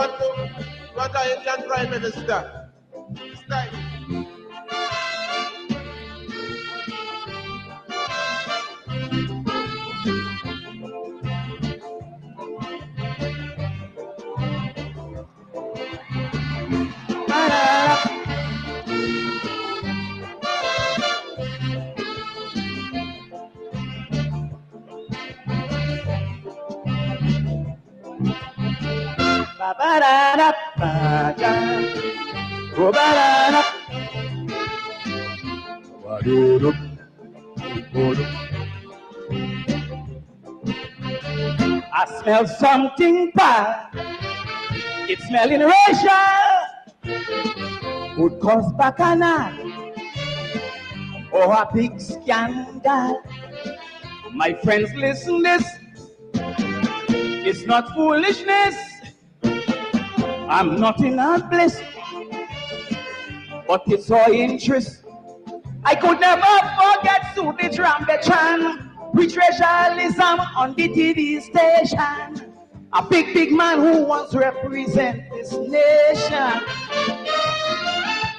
want an Indian Prime Minister. It's time. I smell something bad. It's smelling racial. Would cause bacchanal or a big scandal. My friends, listen this. It's not foolishness. I'm not in a bliss, but it's our interest. I could never forget Sudhi Rambachan. Which racialism on the TV station. A big man who wants to represent this nation.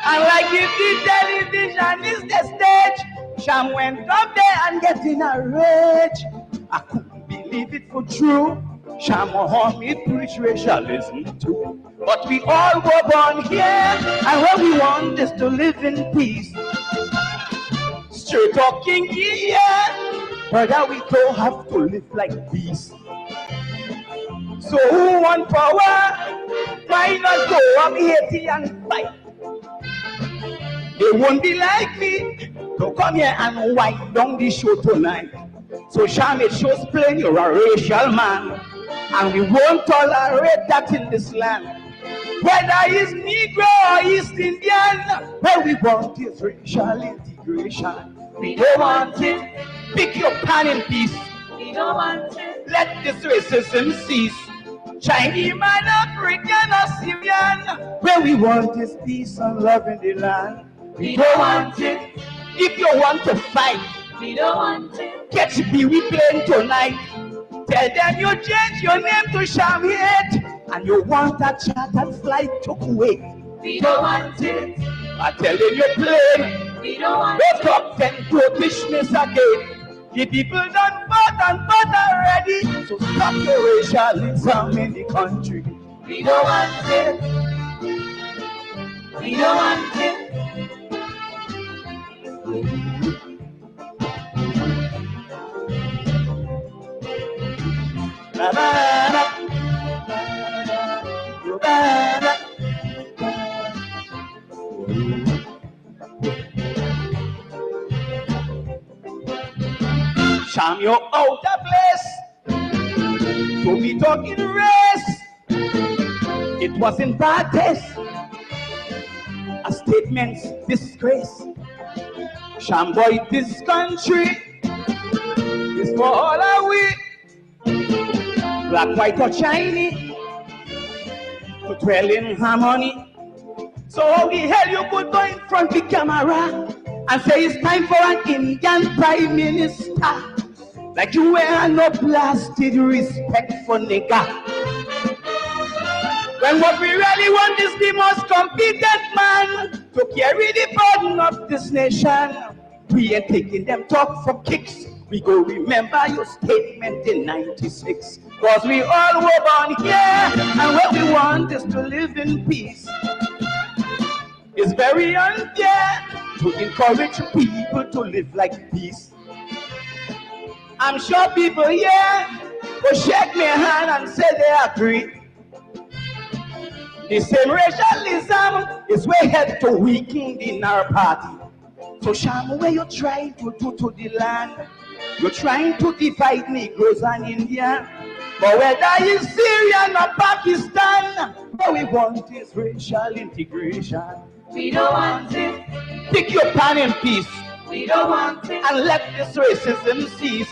And like if the television is the stage, Sham went up there and get in a rage. I couldn't believe it for true. Sham Mohammed preach racialism too. But we all were born here, and what we want is to live in peace. Straight talking here. Brother, we don't have to live like beasts. So who want power? Why not go up Haiti and fight? They won't be like me to come here and wind down the show tonight. So Sham, it shows plain you're a racial man, and we won't tolerate that in this land. Whether it's Negro or East Indian, what we want is racial integration. We don't want it. Pick your pan in peace. We don't want it. Let this racism cease. Chinese man, African or Syrian, where we want is peace and love in the land. We don't want it. If you want to fight, we don't want it. Catch me, we playing tonight. Tell them you change your name to Shamit, and you want a chartered flight to Kuwait. We don't want it. I tell them you're playing. We don't want it. Wake up and protishness again. The people done fought and fought already, so stop your racialism in the country. We don't want it. We don't want it. Sham, you're out of place. To be talking race, it wasn't bad taste. A statement's disgrace. Sham boy, this country is for all of we. Black, white or Chinese, to dwell in harmony. So how the hell you could go in front of the camera and say it's time for an Indian Prime Minister? Like you wear no blasted respect for nigga. When what we really want is the most competent man to carry the burden of this nation. We ain't taking them talk for kicks. We go remember your statement in 96. Cause we all were born here, and what we want is to live in peace. It's very unfair to encourage people to live like peace. I'm sure people here will shake my hand and say they agree. The same racialism is way ahead to weaken in our party. So Sham, what you're trying to do to the land? You're trying to divide Negroes and Indians. But whether it's Syrian or Pakistan, what we want is racial integration. We don't want it. Pick your pan in peace. We don't want it. And let this racism cease.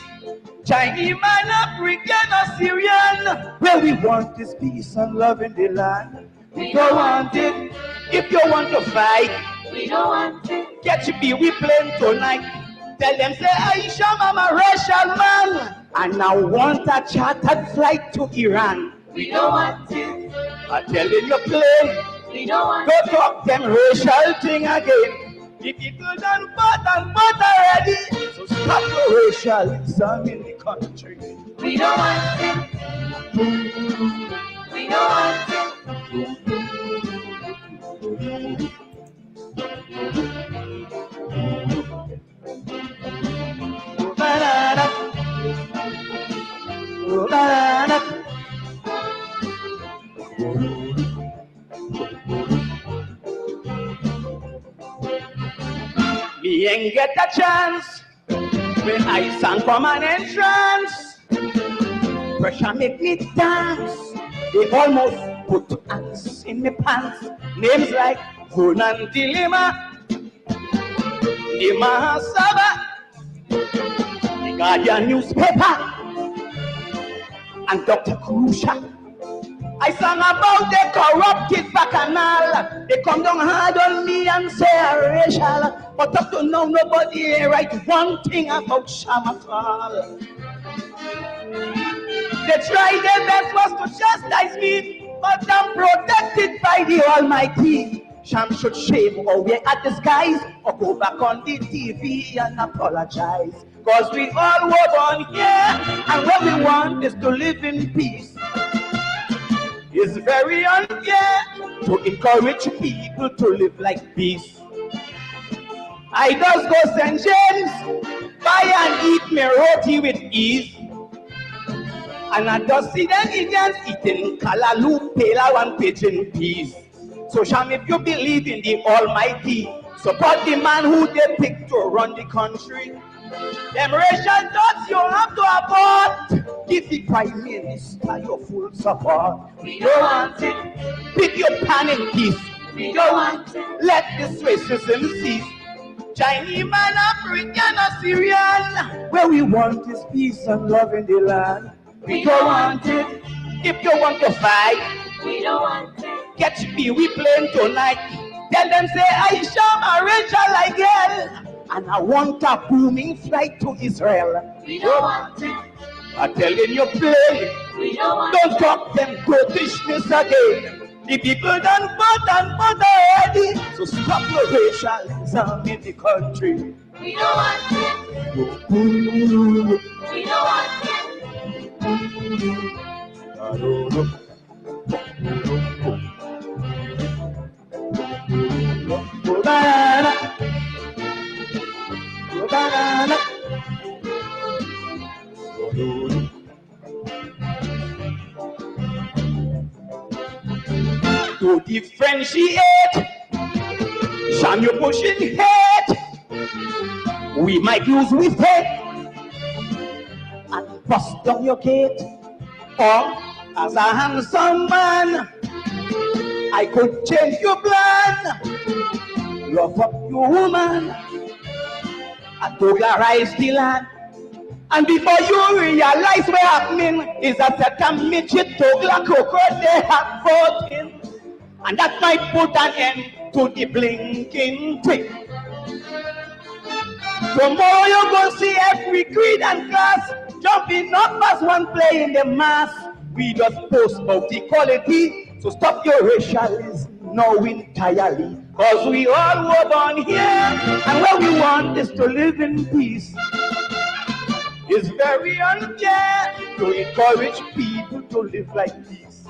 Chinese man, African or Syrian, where we want is peace and love in the land. We don't want it. If you want to fight, we don't want it. Catch me, we playing tonight. Tell them say Aisha, I'm a racial man, and I want a chartered flight to Iran. We don't want it. I tell you plain. We don't want Don't talk them racial thing again. The people done fought and fought already. So stop your racialism in the country. We don't want it. We don't want it. Banana. Banana. Me ain't get a chance when I sang from an entrance. Pressure make me dance. They almost put ants in me pants. Names like Conan Dilemma, the Mahasaba, the Guardian newspaper, and Dr. Krusha. I sang about the corrupted bacchanal. They come down hard on me and say I'm racial. But up to now, nobody write one thing about Shamatal. They try their best was to chastise me, but I'm protected by the Almighty. Sham should shave or wear a disguise or go back on the TV and apologize. Cause we all were born here, and what we want is to live in peace. It's very unfair to encourage people to live like beasts. I just go St. James, buy and eat me roti with ease. And I just see them Indians eating kalaloo, pela, and pigeon peas. So Sham, if you believe in the Almighty, support the man who they pick to run the country. Them racial thoughts you have to abort. Give the Prime Minister your full support. We don't want it. Pick your pan in peace. We don't want it. Let this racism cease. Chinese man, African, or Syrian, where we want is peace and love in the land. We don't want it. If you want to fight, We don't want it. catch me, we playing tonight. Tell them say I shall arrange like hell, and I want a booming flight to Israel. We don't want it. I'm telling you play. We don't want Don't talk them Britishness again. The people done fought and fought already. So stop your racialism in the country. it. We don't want it. We don't want it. Banana. Banana. To differentiate, Sham, you pushing hate. We might lose with hate and bust down your gate. Or as a handsome man, I could change your plan, love up your woman, and regularize the land. And before you realize what's happening, is that a midget Togla cockroach they have voting. And that might put an end to the blinking thing. Tomorrow you're going to see every creed and class jumping up as one play in the mass. We just post about equality, so stop your racialism now entirely. Cause we all were born here, and what we want is to live in peace. It's very unfair to encourage people to live like this.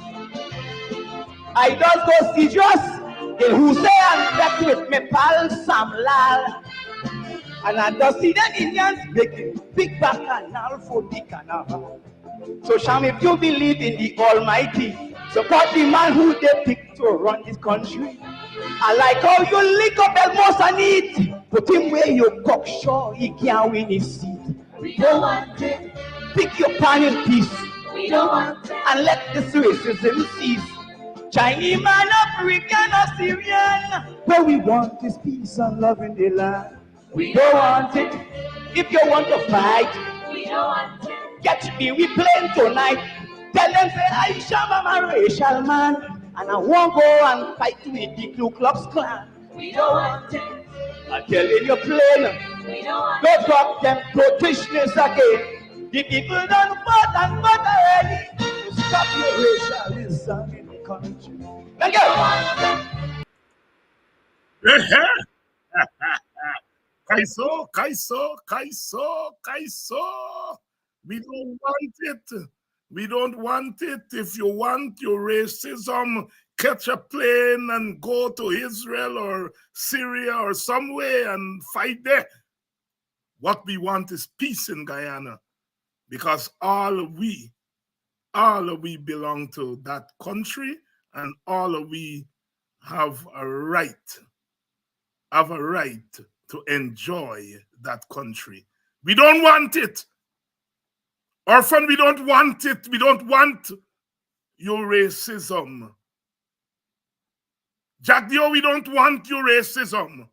I just go see just in who say I'm back with me pal Sam Lal. And I just see the Indians making big bacchanal for the carnival. So Sham, if you believe in the Almighty, support the man who they pick to run this country. I like how you lick up Elmos and eat. Put him where you cocksure, he can't win his seat. We don't want it. Pick your pan in peace. We don't want it. And let this racism cease. Chinese man, African, or Syrian, where we want is peace and love in the land. We don't want it. If you want to fight, We don't want it. catch me, we playing tonight. Tell them say I shall am a racial man, and I won't go and fight with the Ku Klux Klan. We don't want it. I'm telling you plain. We don't want Don't talk them Britishness again. The people done fought and fought already. Stop your racialism in the country. Thank you. Kaiso, Kaiso, Kaiso, Kaiso. We don't want it. We don't want it. If you want your racism, catch a plane and go to Israel or Syria or somewhere and fight there. What we want is peace in Guyana because all we belong to that country and all of we have a right to enjoy that country. We don't want it. Orphan, we don't want it. We don't want your racism. Jack Dio, we don't want your racism.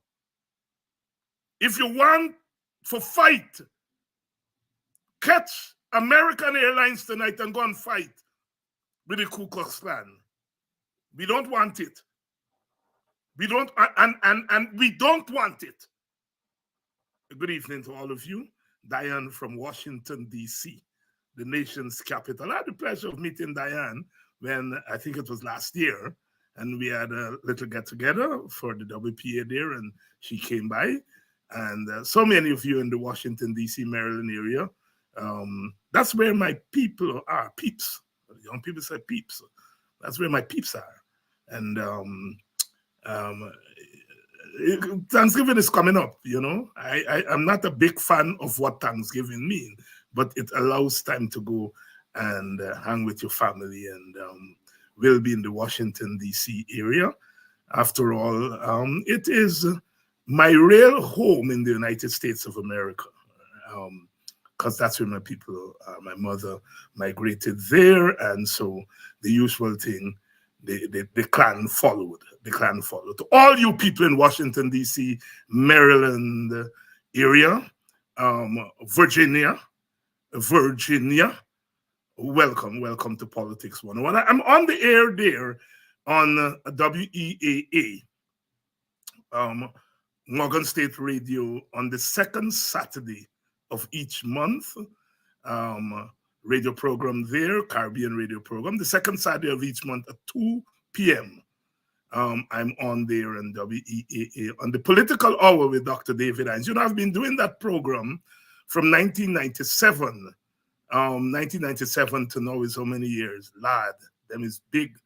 If you want for fight, catch American Airlines tonight and go and fight with the Ku Klux Klan. We don't want it. We don't, and we don't want it. Good evening to all of you. Diane from Washington, D.C., the nation's capital. I had the pleasure of meeting Diane when I think it was last year, and we had a little get-together for the WPA there, and she came by. And so many of you in the Washington, D.C., Maryland area, that's where my people are, peeps. Young people say peeps. That's where my peeps are. And Thanksgiving is coming up, you know. I'm not a big fan of what Thanksgiving means, but it allows time to go and hang with your family. And we'll be in the Washington, D.C. area. After all, it is my real home in the United States of America, because that's where my people, my mother migrated there. And so the usual thing, the clan followed. The clan followed. To all you people in Washington, D.C., Maryland area, Virginia, welcome to Politics 101. I'm on the air there on WEAA, Morgan State Radio, on the second Saturday of each month. Radio program there, Caribbean radio program, the second Saturday of each month at 2 p.m. I'm on there in WEAA on the Political Hour with Dr. David Hines. You know, I've been doing that program from 1997. 1997 to now is how many years? Lad, them is big.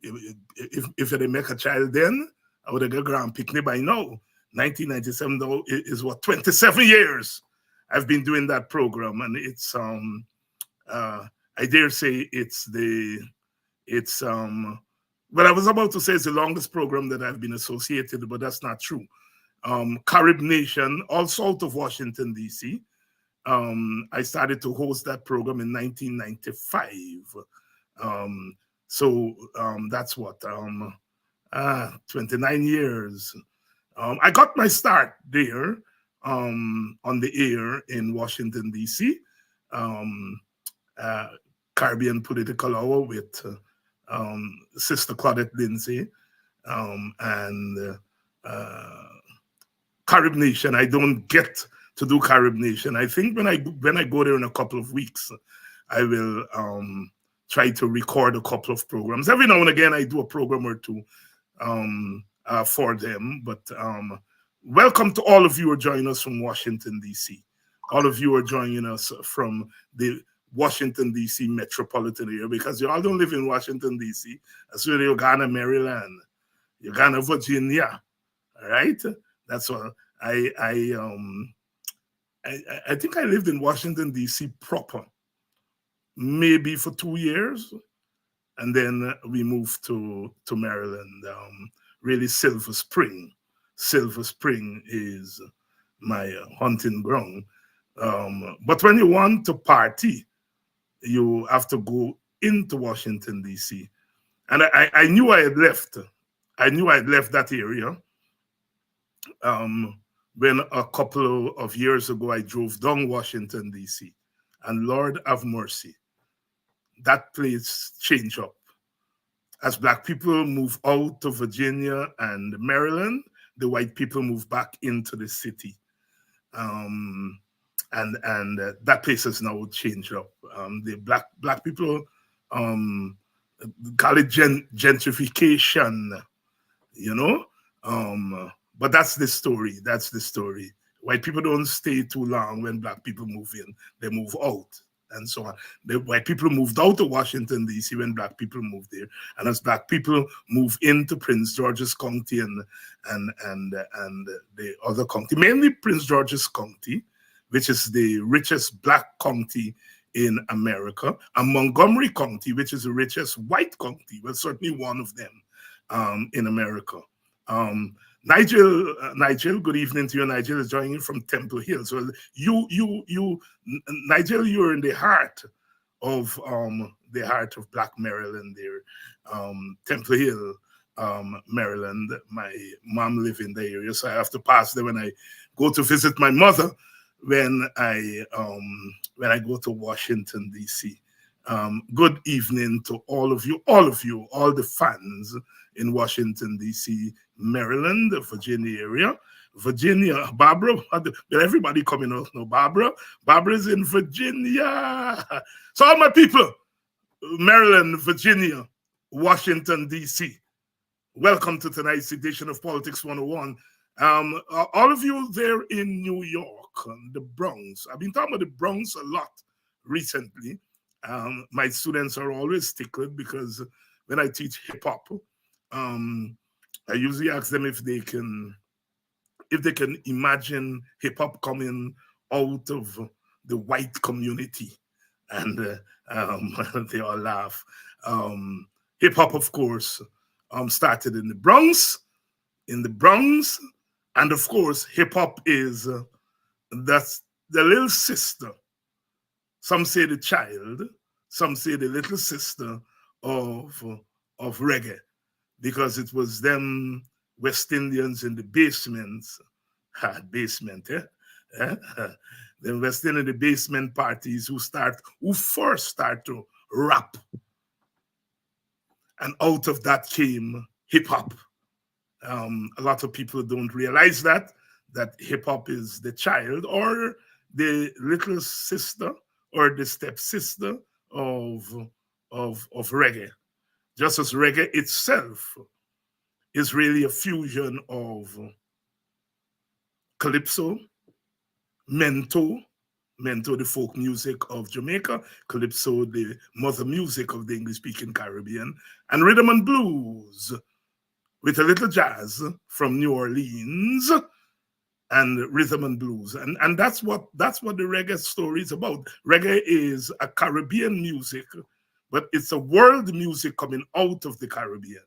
If they make a child then, I would have got grand picnic by now. 1997 though is what, 27 years I've been doing that program, and it's I dare say it's what I was about to say is the longest program that I've been associated, but that's not true. Carib Nation, all south of Washington, D.C. I started to host that program in 1995. So that's what, 29 years. I got my start there on the air in Washington, D.C. Caribbean Political Hour with Sister Claudette Lindsay and Carib Nation. I don't get to do Carib Nation. I think when I go there in a couple of weeks, I will try to record a couple of programs. Every now and again, I do a program or two for them. But welcome to all of you who are joining us from Washington, D.C. All of you are joining us from the Washington, D.C. metropolitan area, because you all don't live in Washington, D.C. That's where Guyana, Maryland, Guyana, Virginia. All right? That's what I think I lived in Washington, D.C. proper, maybe for 2 years. And then we moved to Maryland, really Silver Spring. Silver Spring is my hunting ground. But when you want to party, you have to go into Washington, D.C. And I knew I had left. I knew I had left that area when a couple of years ago I drove down Washington, D.C. And Lord have mercy, that place changed up. As Black people move out to Virginia and Maryland, the white people move back into the city. And that place has now changed up. The black people call it gentrification, you know. But that's the story. That's the story. White people don't stay too long when black people move in. They move out and so on. The white people moved out of Washington, D.C. when black people moved there. And as black people move into Prince George's County and the other county, mainly Prince George's County, which is the richest black county in America, and Montgomery County, which is the richest white county, well, certainly one of them in America. Nigel, good evening to you. Nigel is joining you from Temple Hill. So Nigel, you're in the heart of Black Maryland there, Temple Hill, Maryland. My mom lives in the area, so I have to pass there when I go to visit my mother when I go to Washington, D.C. Good evening to all of you, all the fans in Washington, D.C., Maryland, the Virginia area. Virginia, Barbara, everybody coming out now. Barbara's in Virginia. So all my people, Maryland, Virginia, Washington, D.C., welcome to tonight's edition of Politics 101. All of you there in New York, the Bronx. I've been talking about the Bronx a lot recently. My students are always tickled because when I teach hip hop, I usually ask them if they can imagine hip hop coming out of the white community, and they all laugh. Hip hop, of course, started in the Bronx, and of course, hip hop is that's the little sister. Some say the child, some say the little sister of reggae, because it was them West Indians in the basements, the West Indian in the basement parties who first start to rap, and out of that came hip hop. A lot of people don't realize that hip hop is the child or the little sister or the stepsister of reggae. Just as reggae itself is really a fusion of calypso, mento, the folk music of Jamaica, calypso, the mother music of the English-speaking Caribbean, and rhythm and blues with a little jazz from New Orleans, and rhythm and blues. And that's what the reggae story is about. Reggae is a Caribbean music, but it's a world music coming out of the Caribbean.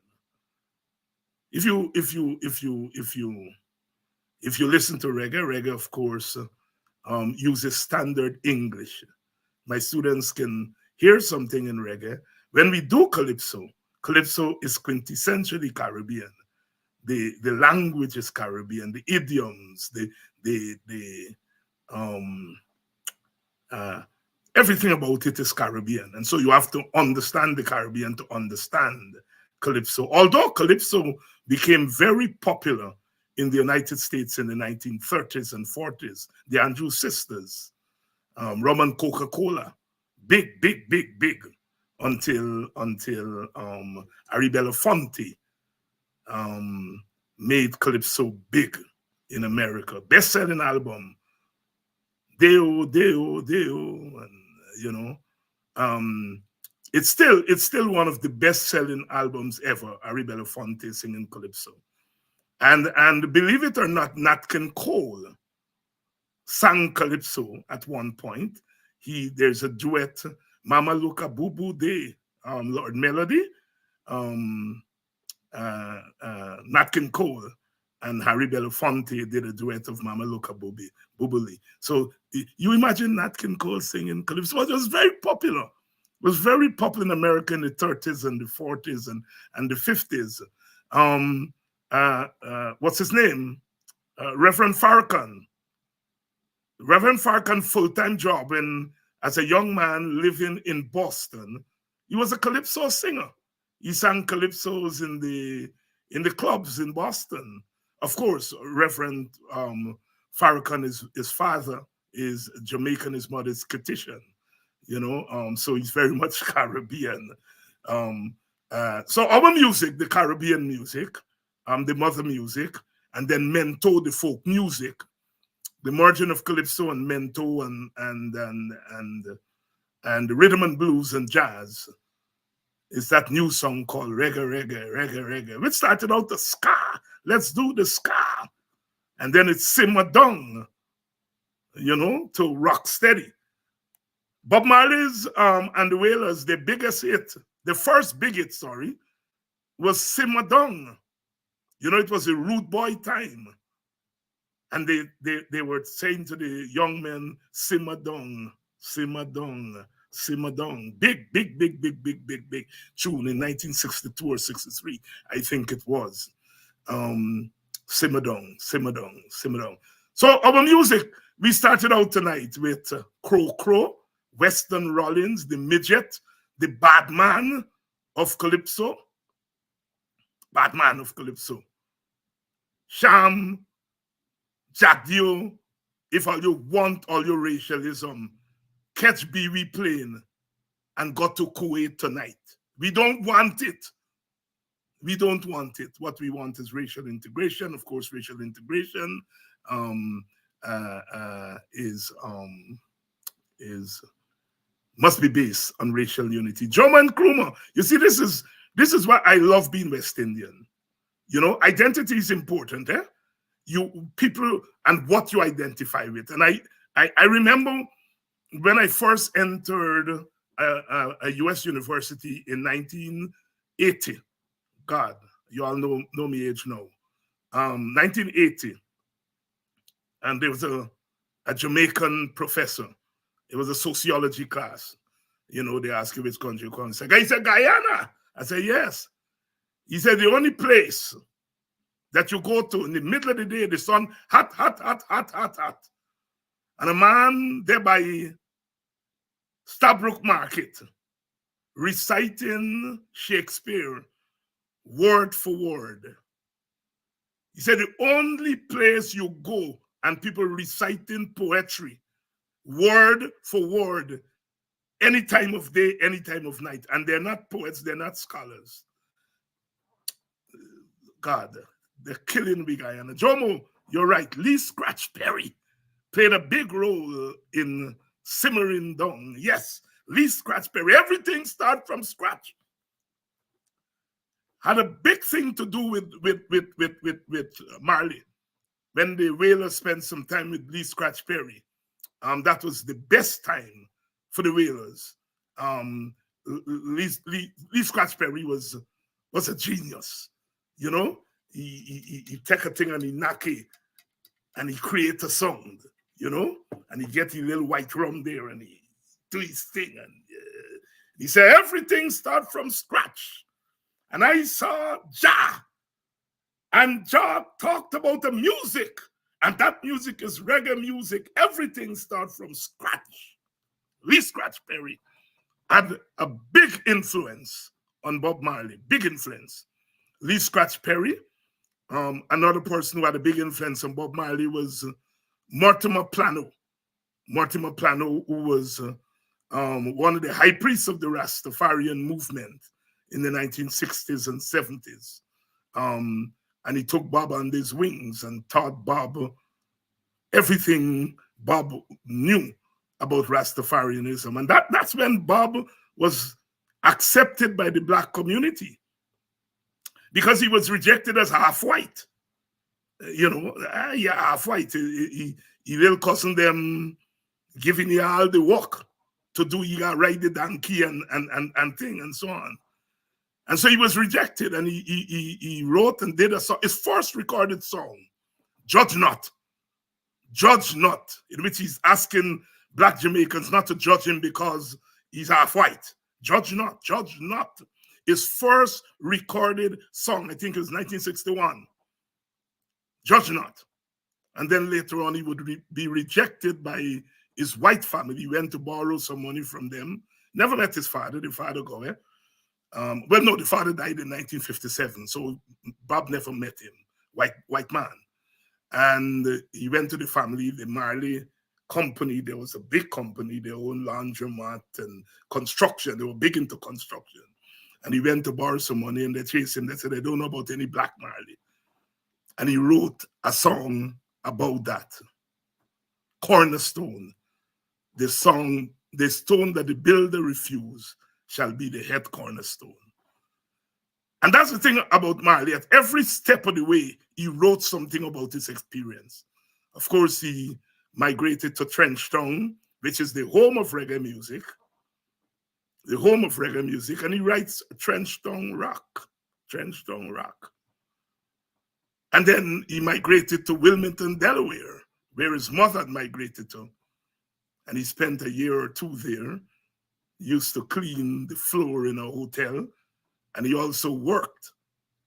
If you listen to reggae, of course, uses standard English. My students can hear something in reggae. When we do calypso is quintessentially Caribbean. The language is Caribbean, the idioms, everything about it is Caribbean. And so you have to understand the Caribbean to understand calypso. Although calypso became very popular in the United States in the 1930s and 40s, the Andrews Sisters, rum and Coca-Cola, big, until Harry Belafonte made calypso big in America. Best-selling album, Deo, and it's still one of the best-selling albums ever. Harry Belafonte singing calypso, and believe it or not, Nat King Cole sang calypso at one point. There's a duet, Mama Luca Boo Boo Day, Lord Melody, Nat King Cole and Harry Belafonte did a duet of Mama Luca Boobily. So you imagine Nat King Cole singing calypso. It was very popular. It was very popular in America in the 30s and the 40s and the 50s. What's his name? Reverend Farrakhan. Reverend Farrakhan full-time job as a young man living in Boston. He was a calypso singer. He sang calypsos in the clubs in Boston. Of course, Reverend Farrakhan, his father is Jamaican, his mother is Caucasian, so he's very much Caribbean. So our music, the Caribbean music, the mother music, and then mento, the folk music, the merging of calypso and mento and rhythm and blues and jazz is that new song called Reggae, Reggae, Reggae, Reggae, which started out the ska. Let's do the ska. And then it simmered down, to rock steady. Bob Marley's and the Wailers, the biggest hit, the first big hit, was Simmer Down. It was a rude boy time. And they were saying to the young men, simmer down, simmer down, simmer down. Big, big, big, big, big, big, big tune in 1962 or 63, I think it was. Simmer down, simmer down, simmer down. So our music, we started out tonight with Crow Crow, Weston Rollins, the midget, the bad man of Calypso. Bad man of Calypso. Sham, Jack Dio, if all you want all your racialism, catch Pee-wee plane and go to Kuwait tonight. We don't want it. We don't want it. What we want is racial integration. Of course, racial integration must be based on racial unity. Joe Nkrumah, you see, this is why I love being West Indian. Identity is important, eh? You people and what you identify with. And I remember when I first entered a US university in 1980. God, you all know me age now. 1980. And there was a Jamaican professor. It was a sociology class. They ask you which country you come. He said, Guyana. I said, yes. He said, the only place that you go to in the middle of the day, the sun, hot, hot, hot, hot, hot, hot. And a man there by Stabrook Market reciting Shakespeare word for word. He said the only place you go and people reciting poetry word for word any time of day, any time of night. And they're not poets, they're not scholars. God, they're killing me, Guyana. Jomo, you're right. Lee Scratch Perry played a big role in simmering down. Yes, Lee Scratch Perry. Everything started from scratch. Had a big thing to do with Marley. When the Wailers spent some time with Lee Scratch Perry, that was the best time for the Wailers. Lee Scratch Perry was a genius. He take a thing and he knock it and he create a sound, and he get a little white rum there and he do his thing. And he said, everything start from scratch. And I saw Jah, and Jah talked about the music, and that music is reggae music. Everything start from scratch. Lee Scratch Perry had a big influence on Bob Marley, big influence. Lee Scratch Perry. Another person who had a big influence on Bob Marley was Mortimer Plano. Mortimer Plano, who was one of the high priests of the Rastafarian movement in the 1960s and 70s. And he took Bob under his wings and taught Bob everything Bob knew about Rastafarianism. And that's when Bob was accepted by the Black community, because he was rejected as half-white. Half-white. He will cousin them, giving you all the work to do, you got ride the donkey and thing and so on. And so he was rejected, and he wrote and did a song, his first recorded song, Judge Not. Judge Not, in which he's asking Black Jamaicans not to judge him because he's half-white. Judge Not, Judge Not. His first recorded song, I think it was 1961. Judge Not. And then later on, he would be rejected by his white family. He went to borrow some money from them. Never met his father. The father go, the father died in 1957. So Bob never met him, white man. And he went to the family, the Marley company. There was a big company. They owned laundromat and construction. They were big into construction. And he went to borrow some money, and they chased him. They said, "I don't know about any Black Marley." And he wrote a song about that. Cornerstone. The song, "The stone that the builder refused shall be the head cornerstone." And that's the thing about Marley. At every step of the way, he wrote something about his experience. Of course, he migrated to Trenchtown, which is the home of reggae music. The home of reggae music. And he writes Trenchtown Rock. Trenchtown Rock. And then he migrated to Wilmington, Delaware, where his mother had migrated to. And he spent a year or two there. He used to clean the floor in a hotel. And he also worked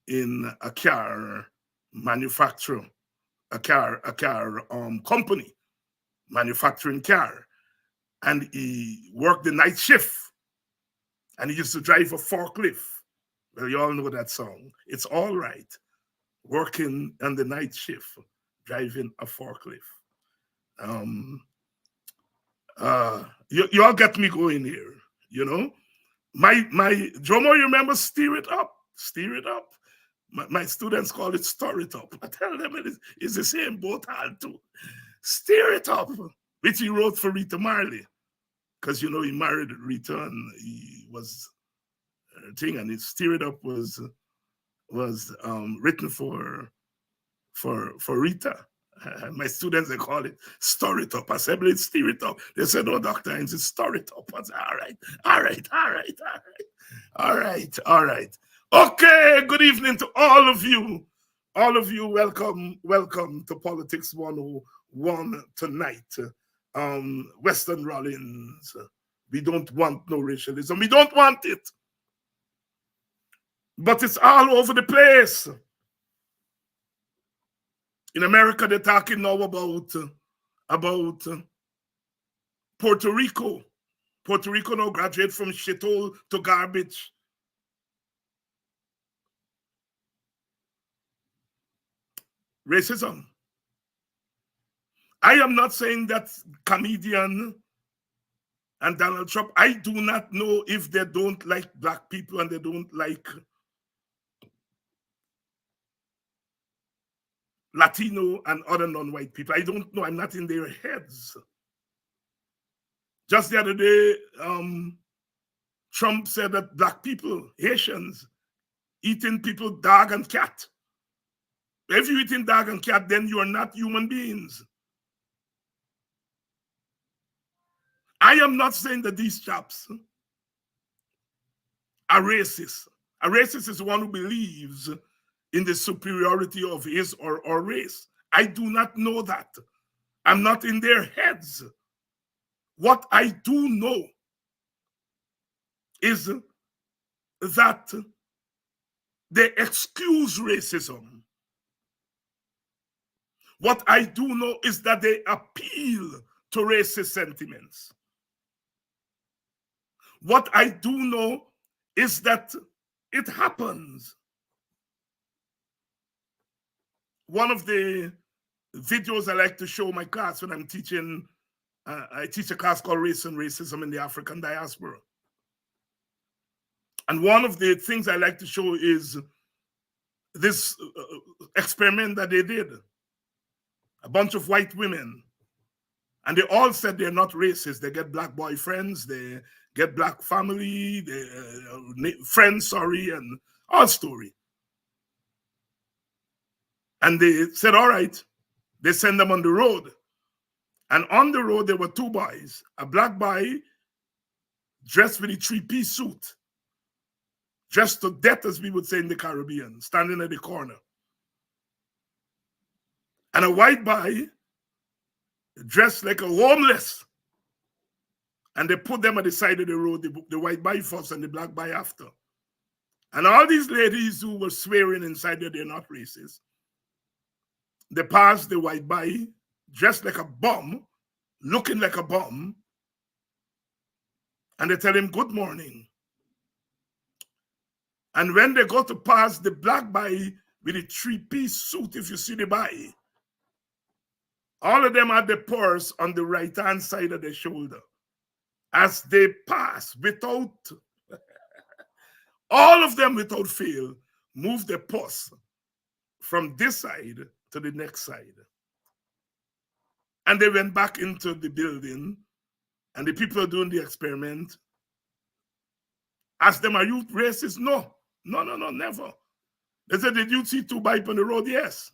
in a car manufacturer, a car company, manufacturing car. And he worked the night shift. And he used to drive a forklift. Well, you all know that song. It's all right. Working on the night shift, driving a forklift. You all get me going here, you know. My Jomo, you remember Steer It Up? Steer It Up. My students call it Stir It Up. I tell them it's the same both hand too. Steer It Up, which he wrote for Rita Marley. Because, you know, he married Rita and he was a thing, and his Steer It Up was written for Rita. My students, they call it Stir It Up. I said, "Let's Steer It Up." They said, "No, Dr. Hines, it's Stir It Up." I said, all right. Okay, good evening to all of you. All of you, welcome to Politics 101 tonight. Western Rollins, we don't want no racialism. We don't want it. But it's all over the place. In America, they're talking now about Puerto Rico. Puerto Rico now graduate from shithole to garbage. Racism. I am not saying that comedian and Donald Trump, I do not know if they don't like Black people and they don't like Latino and other non-white people. I don't know. I'm not in their heads. Just the other day, Trump said that Black people, Haitians, eating people, dog and cat. If you're eating dog and cat, then you are not human beings. I am not saying that these chaps are racist. A racist is one who believes in the superiority of his or her race. I do not know that. I'm not in their heads. What I do know is that they excuse racism. What I do know is that they appeal to racist sentiments. What I do know is that it happens. One of the videos I like to show my class when I'm teaching, I teach a class called Race and Racism in the African Diaspora. And one of the things I like to show is this experiment that they did. A bunch of white women. And they all said they're not racist. They get Black boyfriends, they get Black family, friends, and all story. And they said, all right, they send them on the road. And on the road, there were two boys. A Black boy dressed with a three-piece suit, dressed to death, as we would say in the Caribbean, standing at the corner. And a white boy dressed like a homeless. And they put them at the side of the road, the white boy first and the Black boy after. And all these ladies who were swearing inside that they're not racist, they passed the white boy dressed like a bum, looking like a bum, and they tell him good morning. And when they go to pass the Black boy with a three-piece suit, if you see the boy, all of them had the purse on the right-hand side of their shoulder. As they pass without All of them without fail moved their posts from this side to the next side. And they went back into the building, and the people doing the experiment asked them, "Are you racist?" No, never. They said, "Did you see two bikes on the road?" Yes.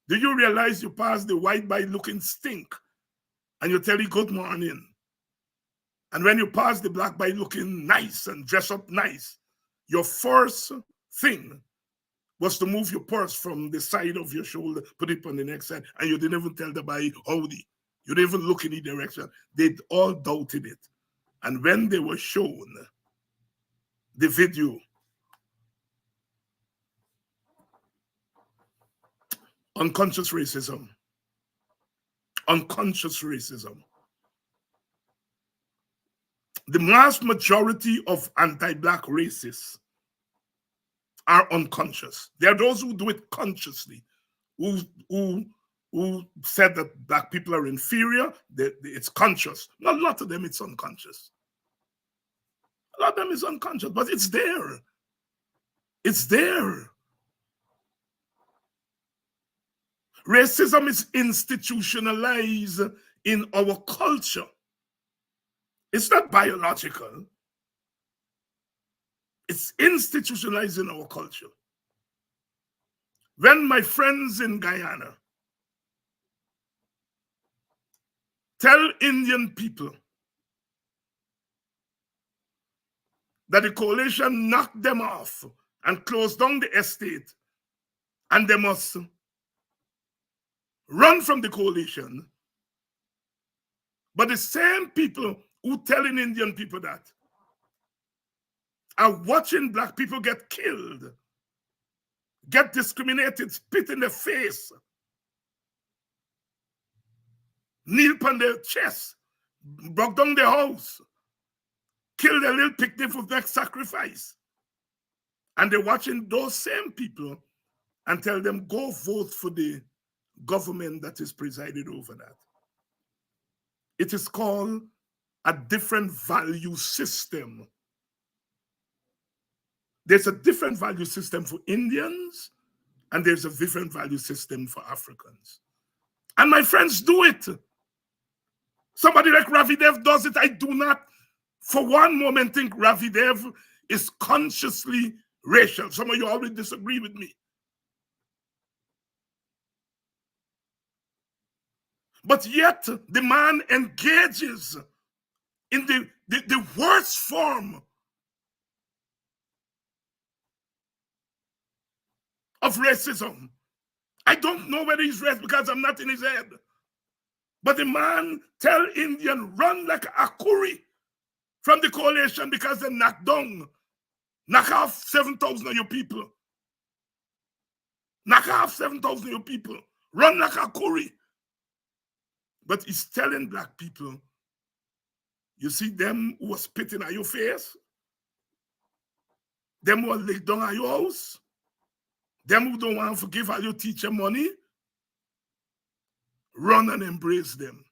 "Do you realize you passed the white bike looking stink and you tell you good morning? And when you pass the black bike looking nice and dress up nice, your first thing was to move your purse from the side of your shoulder, put it on the next side, and you didn't even tell the bike howdy. You didn't even look in the direction." They all doubted it. And when they were shown the video, unconscious racism, unconscious racism. The vast majority of anti-black racists are unconscious. There are those who do it consciously, who said that black people are inferior. It's conscious. Not a lot of them, it's unconscious. A lot of them is unconscious, but it's there. It's there. Racism is institutionalized in our culture. It's not biological. It's institutionalized in our culture. When my friends in Guyana tell Indian people that the coalition knocked them off and closed down the estate, and they must run from the coalition, but the same people who telling Indian people that are watching black people get killed, get discriminated, spit in their face, kneel on their chest, broke down their house, kill their little picnic for next sacrifice. And they're watching those same people and tell them, go vote for the government that is presided over that. It is called a different value system. There's a different value system for Indians, and there's a different value system for Africans. And my friends do it. Somebody like Ravi Dev does it. I do not for one moment think Ravi Dev is consciously racial. Some of you already disagree with me. But yet the man engages in the worst form of racism. I don't know whether he's racist because I'm not in his head. But the man tell Indian, run like a curry from the coalition because they knock off 7,000 of your people. Knock off 7,000 of your people. Run like a curry. But he's telling black people, you see them who are spitting at your face, them who are laid down at your house, them who don't want to forgive all your teacher money, run and embrace them.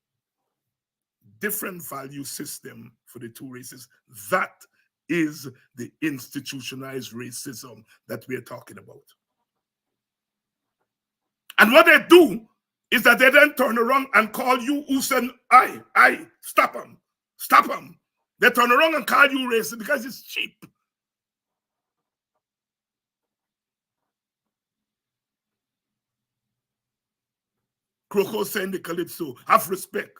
Different value system for the two races. That is the institutionalized racism that we are talking about. And what they do is that they then turn around and call you Usain, stop them. Stop them. They turn around and call you racist because it's cheap. Croco saying the Calypso, have respect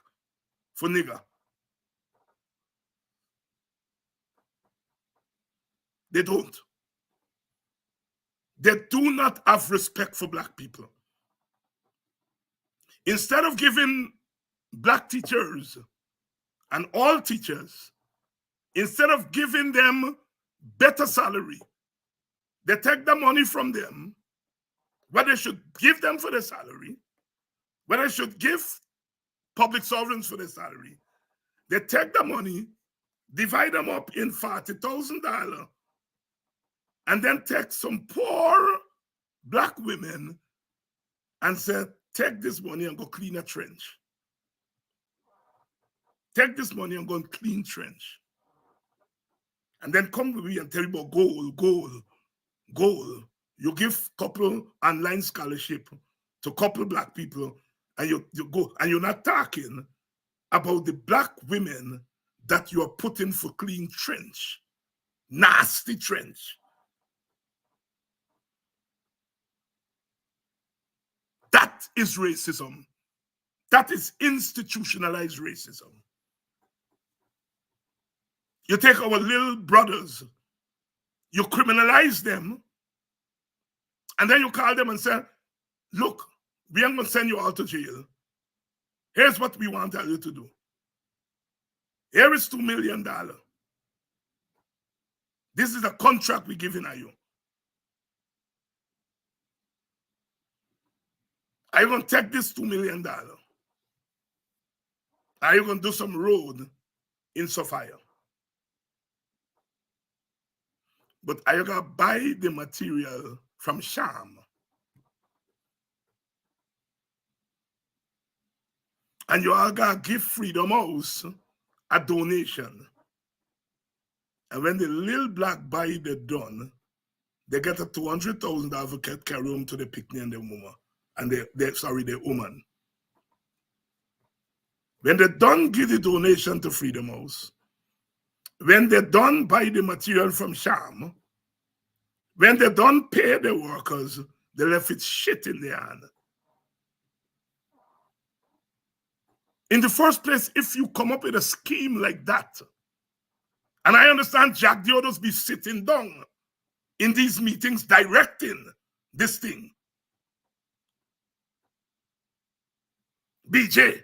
for nigger. They don't. They do not have respect for black people. Instead of giving black teachers and all teachers, instead of giving them better salary, they take the money from them, what they should give them for their salary, what they should give public servants for their salary. They take the money, divide them up in $40,000, and then take some poor black women and say, take this money and go clean a trench. Take this money and go and clean trench. and then come to me and tell you about goal. You give couple online scholarship to couple black people, and you go, and you're not talking about the black women that you are putting for clean trench, nasty trench. That is racism. That is institutionalized racism. You take our little brothers, you criminalize them, and then you call them and say, look, we ain't gonna send you all to jail. Here's what we want you to do. Here is $2 million. This is a contract we're giving you. Are you gonna take this $2 million? Are you gonna do some road in Sophia? But are you gonna buy the material from Sham? And you are gonna give Freedom House a donation. And when the little black buy the done, they get a $200,000 carry home to the picnic and the woman. And the woman. When they done give the donation to Freedom House, when they done buy the material from Sham, when they done pay the workers, they left it shit in their hand. In the first place, if you come up with a scheme like that, and I understand Jack Diodos be sitting down in these meetings directing this thing. BJ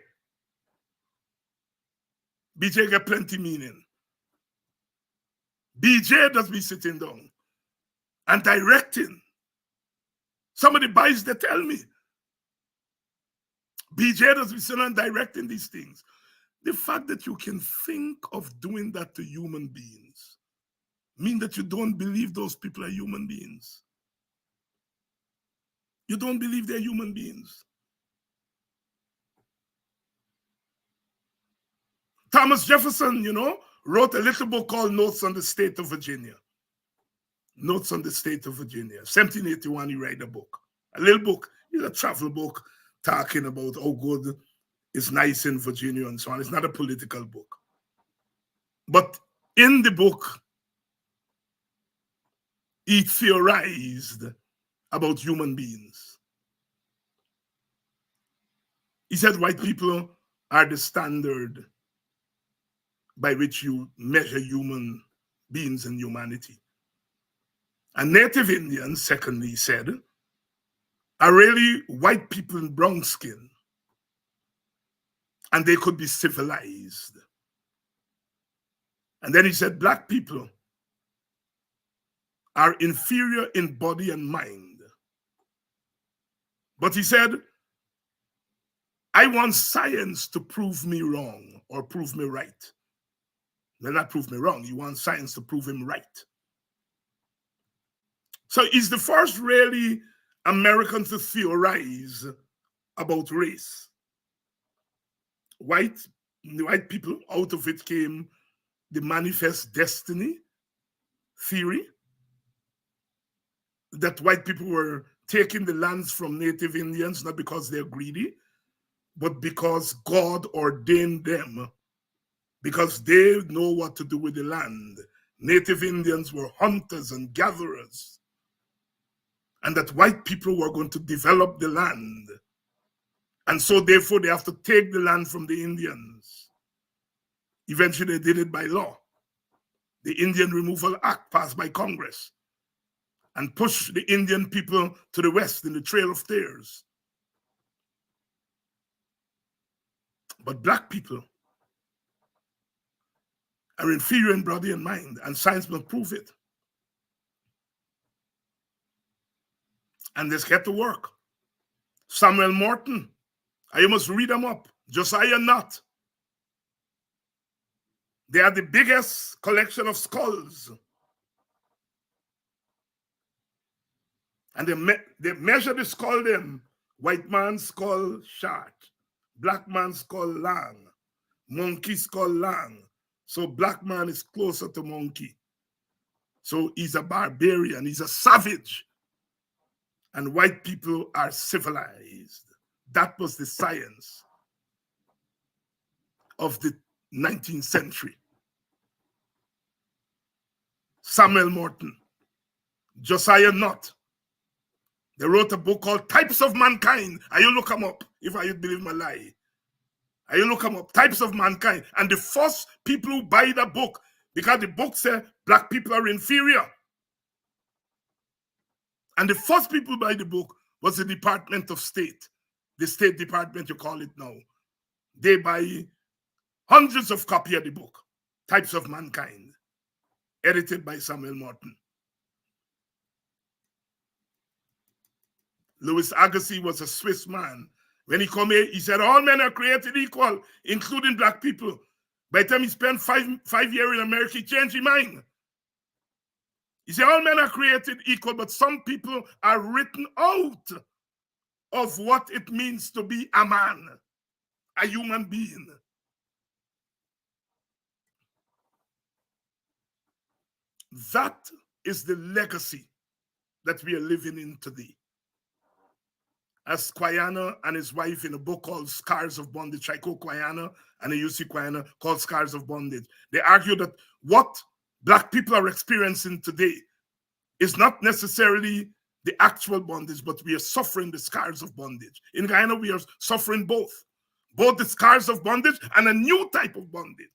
get plenty meaning. BJ does be sitting down and directing. Somebody buys, they tell me. BJ does be sitting and directing these things. The fact that you can think of doing that to human beings mean that you don't believe those people are human beings. You don't believe they're human beings. Thomas Jefferson, wrote a little book called Notes on the State of Virginia. Notes on the State of Virginia. 1781, he wrote a book. A little book. It's a travel book talking about how good it's nice in Virginia and so on. It's not a political book. But in the book, he theorized about human beings. He said white people are the standard by which you measure human beings and humanity. And Native Indians, secondly, he said, are really white people in brown skin. And they could be civilized. And then he said, black people are inferior in body and mind. But he said, I want science to prove me wrong or prove me right. Well, not prove me wrong. He wants science to prove him right. So he's the first really American to theorize about race. White people, out of it came the manifest destiny theory, that white people were taking the lands from Native Indians, not because they're greedy, but because God ordained them, because they know what to do with the land. Native Indians were hunters and gatherers, and that white people were going to develop the land. And so therefore they have to take the land from the Indians. Eventually they did it by law. The Indian Removal Act passed by Congress and pushed the Indian people to the west in the Trail of Tears. But black people are inferior in body and mind, and science must prove it. And let's get to work. Samuel Morton, I must read them up. Josiah Nutt. They are the biggest collection of skulls. And they measure the skull them. White man's skull short, black man's skull long, monkey skull long. So black man is closer to monkey. So he's a barbarian, he's a savage. And white people are civilized. That was the science of the 19th century. Samuel Morton, Josiah Nutt, they wrote a book called Types of Mankind. And you look them up, if I believe my lie. And you look them up, Types of Mankind. And the first people who buy the book, because the book said black people are inferior. And the first people who buy the book was the Department of State. The State Department, you call it now. They buy hundreds of copies of the book, Types of Mankind, edited by Samuel Morton. Louis Agassiz was a Swiss man. When he came here, he said, all men are created equal, including black people. By the time he spent five years in America, he changed his mind. He said, all men are created equal, but some people are written out of what it means to be a man, a human being. That is the legacy that we are living in today. As Guyana and his wife in a book called Scars of Bondage, I quote Guyana and a UC Guyana called Scars of Bondage. They argue that what black people are experiencing today is not necessarily the actual bondage, but we are suffering the scars of bondage. In Guyana, we are suffering both the scars of bondage and a new type of bondage.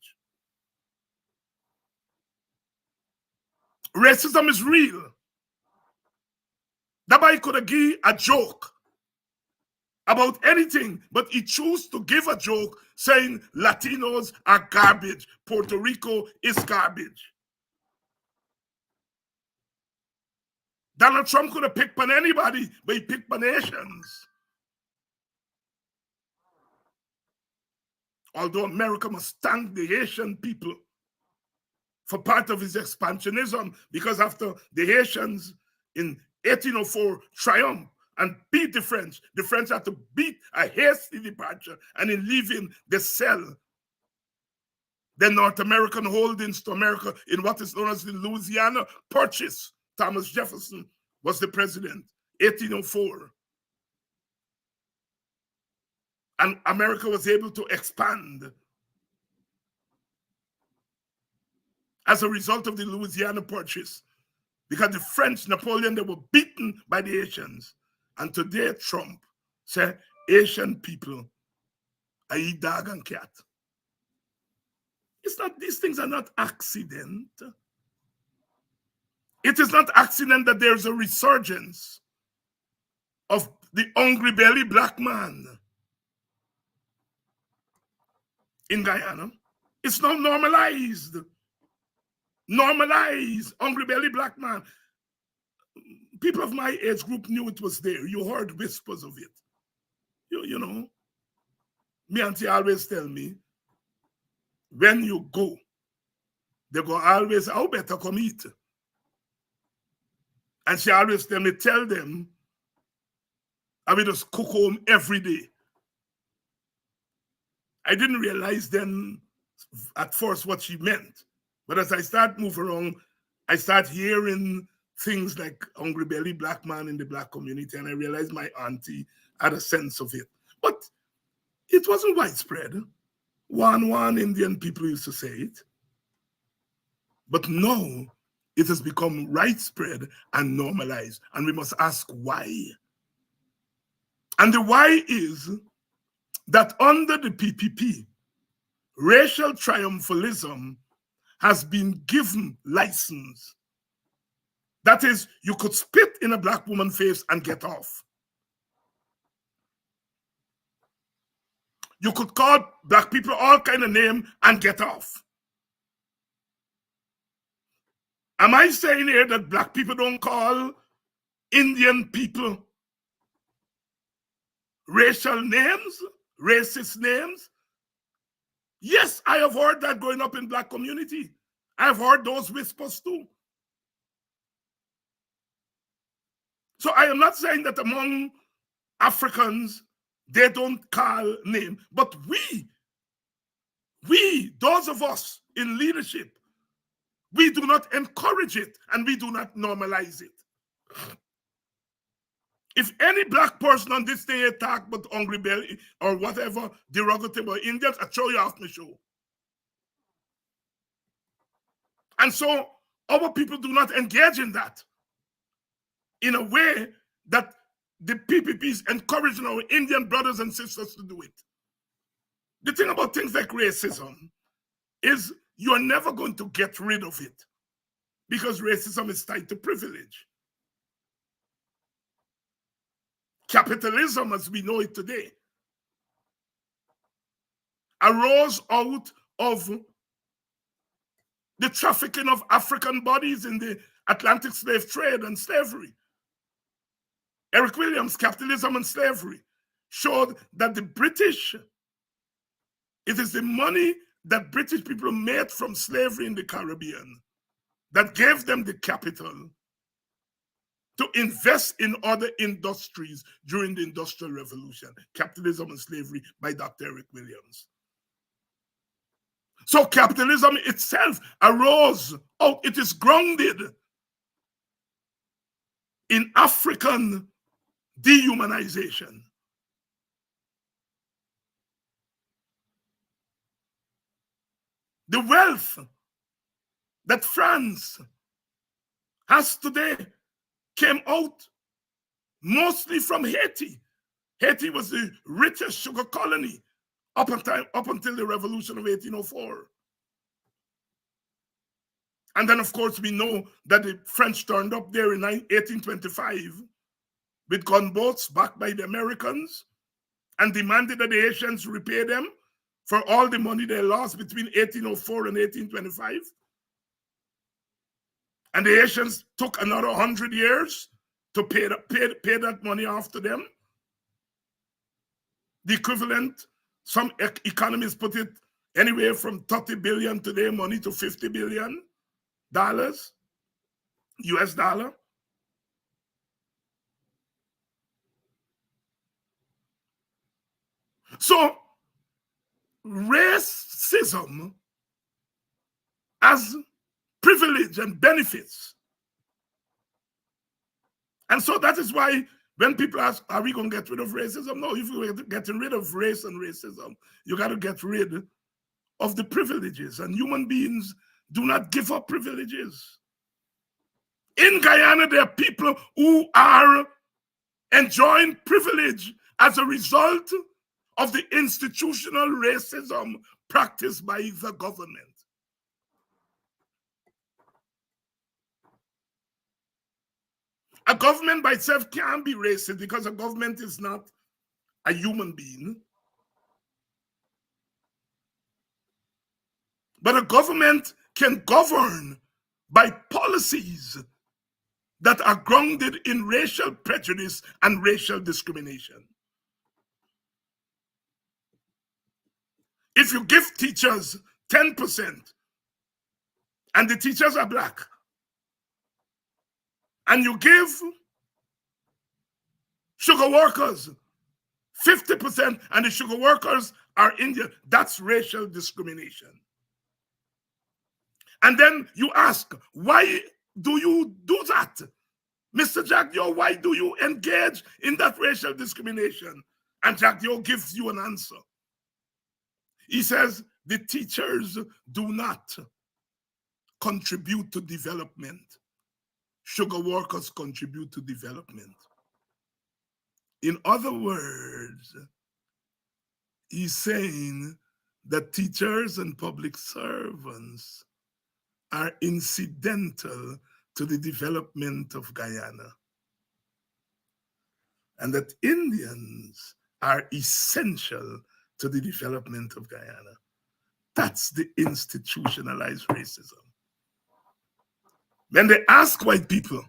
Racism is real. That boy could have given a joke about anything, but he chose to give a joke saying Latinos are garbage, Puerto Rico is garbage. Donald Trump could have picked on anybody, but he picked on Asians. Although America must thank the Haitian people for part of his expansionism, because after the Haitians in 1804 triumphed and beat the French had to beat a hasty departure, and in leaving, they sell the North American holdings to America in what is known as the Louisiana Purchase. Thomas Jefferson was the president, 1804. And America was able to expand as a result of the Louisiana Purchase, because the French, Napoleon, they were beaten by the Haitians. And today Trump said Asian people are eat dog and cat. It's not, these things are not accident. It is not accident that there's a resurgence of the hungry belly black man in Guyana. It's now normalized. Normalized hungry belly black man. People of my age group knew it was there. You heard whispers of it. You know, me auntie always tell me, when you go, they go always, "How better come eat?" And she always tell me, tell them, I will just cook home every day. I didn't realize then at first what she meant. But as I start moving around, I start hearing things like hungry belly black man in the black community, and I realized my auntie had a sense of it. But it wasn't widespread. One Indian people used to say it. But now it has become widespread and normalized, and we must ask why. And the why is that under the PPP, racial triumphalism has been given license. That is, you could spit in a black woman's face and get off. You could call black people all kind of names and get off. Am I saying here that black people don't call Indian people racial names, racist names? Yes, I have heard that growing up in black community. I've heard those whispers too. So I am not saying that among Africans, they don't call name, but we, those of us in leadership, We do not encourage it, and we do not normalize it. If any black person on this day attack but hungry belly or whatever derogatory about Indians, I throw you off my show. And so our people do not engage in that in a way that the PPP is encouraging our Indian brothers and sisters to do it. The thing about things like racism is you're never going to get rid of it because racism is tied to privilege. Capitalism, as we know it today, arose out of the trafficking of African bodies in the Atlantic slave trade and slavery. Eric Williams' Capitalism and Slavery showed that the British, it is the money that British people made from slavery in the Caribbean that gave them the capital to invest in other industries during the Industrial Revolution. Capitalism and Slavery by Dr. Eric Williams. So capitalism itself arose out, it is grounded in African dehumanization. The wealth that France has today came out mostly from Haiti. Haiti was the richest sugar colony up until the Revolution of 1804. And then, of course, we know that the French turned up there in 1825 with gunboats backed by the Americans and demanded that the Haitians repay them for all the money they lost between 1804 and 1825. And the Haitians took another 100 years to pay that money off to them. The equivalent, some economists put it anywhere from 30 billion today money to $50 billion US dollar. So racism as privilege and benefits. And so that is why when people ask, are we going to get rid of racism? No, if you're getting rid of race and racism, you got to get rid of the privileges. And human beings do not give up privileges. In Guyana, there are people who are enjoying privilege as a result of the institutional racism practiced by the government. A government by itself can't be racist because a government is not a human being. But a government can govern by policies that are grounded in racial prejudice and racial discrimination. If you give teachers 10% and the teachers are black, and you give sugar workers 50% and the sugar workers are Indian, that's racial discrimination. And then you ask, why do you do that? Mr. Jagdio, why do you engage in that racial discrimination? And Jagdio gives you an answer. He says, the teachers do not contribute to development. Sugar workers contribute to development. In other words, he's saying that teachers and public servants are incidental to the development of Guyana, and that Indians are essential to the development of Guyana. That's the institutionalized racism. When they ask white people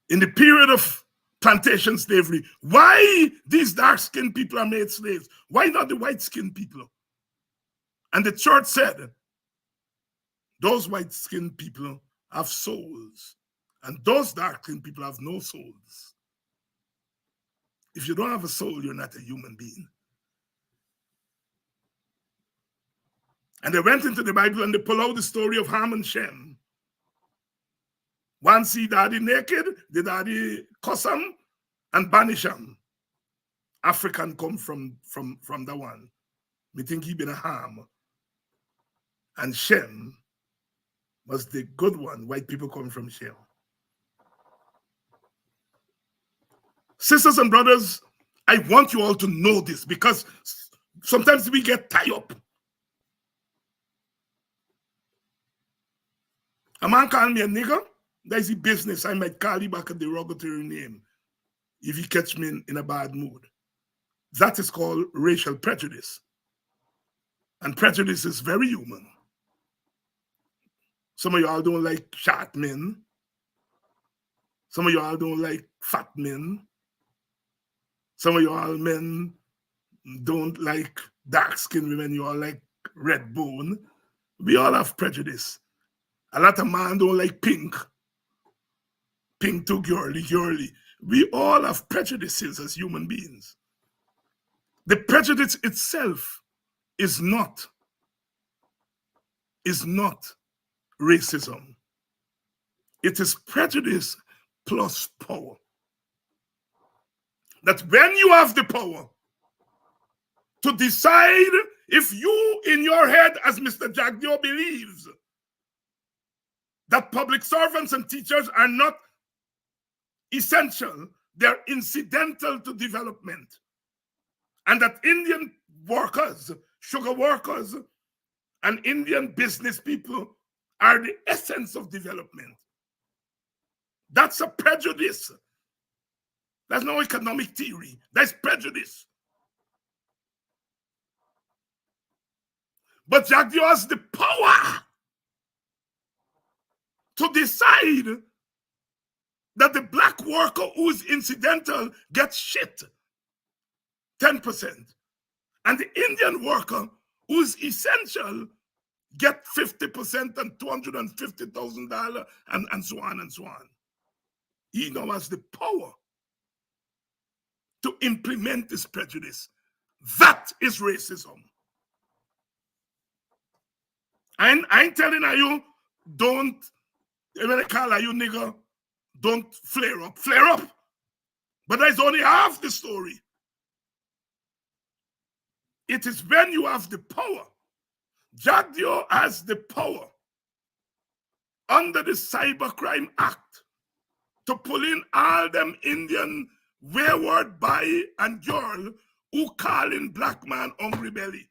in the period of plantation slavery, why these dark-skinned people are made slaves? Why not the white-skinned people? And the church said, those white-skinned people have souls, and those dark-skinned people have no souls. If you don't have a soul, you're not a human being. And they went into the Bible and they pull out the story of Ham and Shem. One see daddy naked, the daddy cuss him and banish him. African come from the one. Me think he been a Ham. And Shem was the good one. White people come from Shem. Sisters and brothers, I want you all to know this because sometimes we get tied up. A man call me a nigger, that's the business. I might call you back a derogatory name if you catch me in a bad mood. That is called racial prejudice. And prejudice is very human. Some of y'all don't like short men. Some of y'all don't like fat men. Some of y'all men don't like dark-skinned women. You all like red bone. We all have prejudice. A lot of men don't like pink. Pink too girly. We all have prejudices as human beings. The prejudice itself is not racism. It is prejudice plus power. That when you have the power to decide if you in your head, as Mr. Jagdio believes, that public servants and teachers are not essential, they're incidental to development. And that Indian workers, sugar workers, and Indian business people are the essence of development. That's a prejudice. That's no economic theory. That's prejudice. But Jagdio has the power to decide that the black worker who's incidental gets shit, 10%. And the Indian worker who's essential get 50% and $250,000 and so on and so on. He now has the power to implement this prejudice. That is racism. I ain't telling you, don't, when I call you nigger, don't flare up. Flare up. But that's only half the story. It is when you have the power. Jagdio has the power under the Cybercrime Act to pull in all them Indian wayward boy and girl who calling black man hungry belly.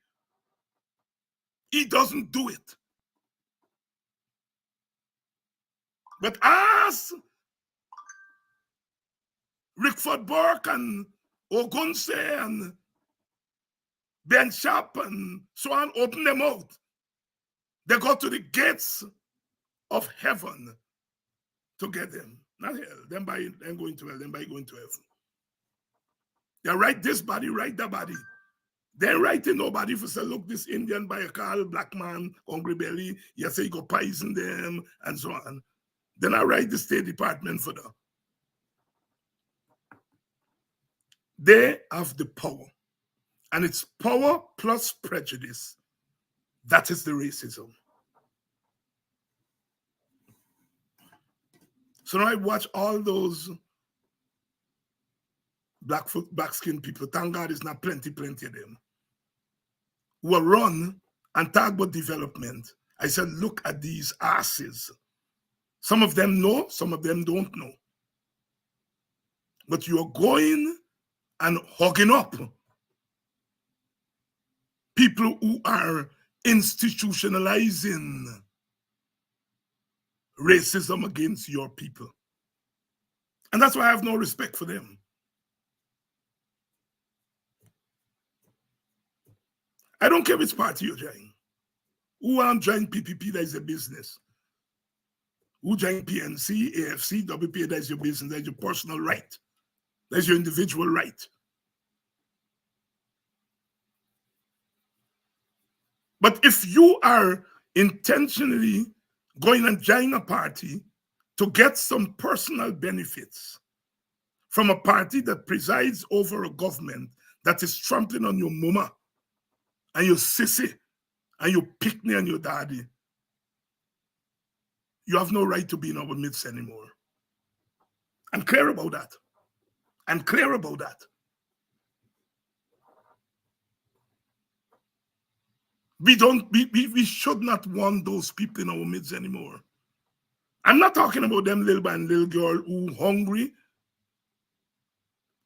He doesn't do it. But as Rickford Burke and Ogunse and Ben Sharp and so on open them out, they go to the gates of heaven to get them. Not hell. Them by them going to hell, them by going to heaven. They write this body, write that body. They writing nobody for say, look, this Indian by a call, black man, hungry belly, you say you go poison them, and so on. Then I write the State Department for them. They have the power. And it's power plus prejudice. That is the racism. So now I watch all those black-skinned people. Thank God it's not plenty of them. Who are run and talk about development. I said, look at these asses. Some of them know, some of them don't know. But you're going and hugging up people who are institutionalizing racism against your people. And that's why I have no respect for them. I don't care which party you're joining. Who want to join PPP, that is a business. Who join PNC, AFC, WPA, that is your business, that is your personal right. That's your individual right. But if you are intentionally going and join a party to get some personal benefits from a party that presides over a government that is trampling on your mama and your sissy and you pick me and your daddy, you have no right to be in our midst anymore. I'm clear about that. I'm clear about that. We should not want those people in our midst anymore. I'm not talking about them little boy and little girl who hungry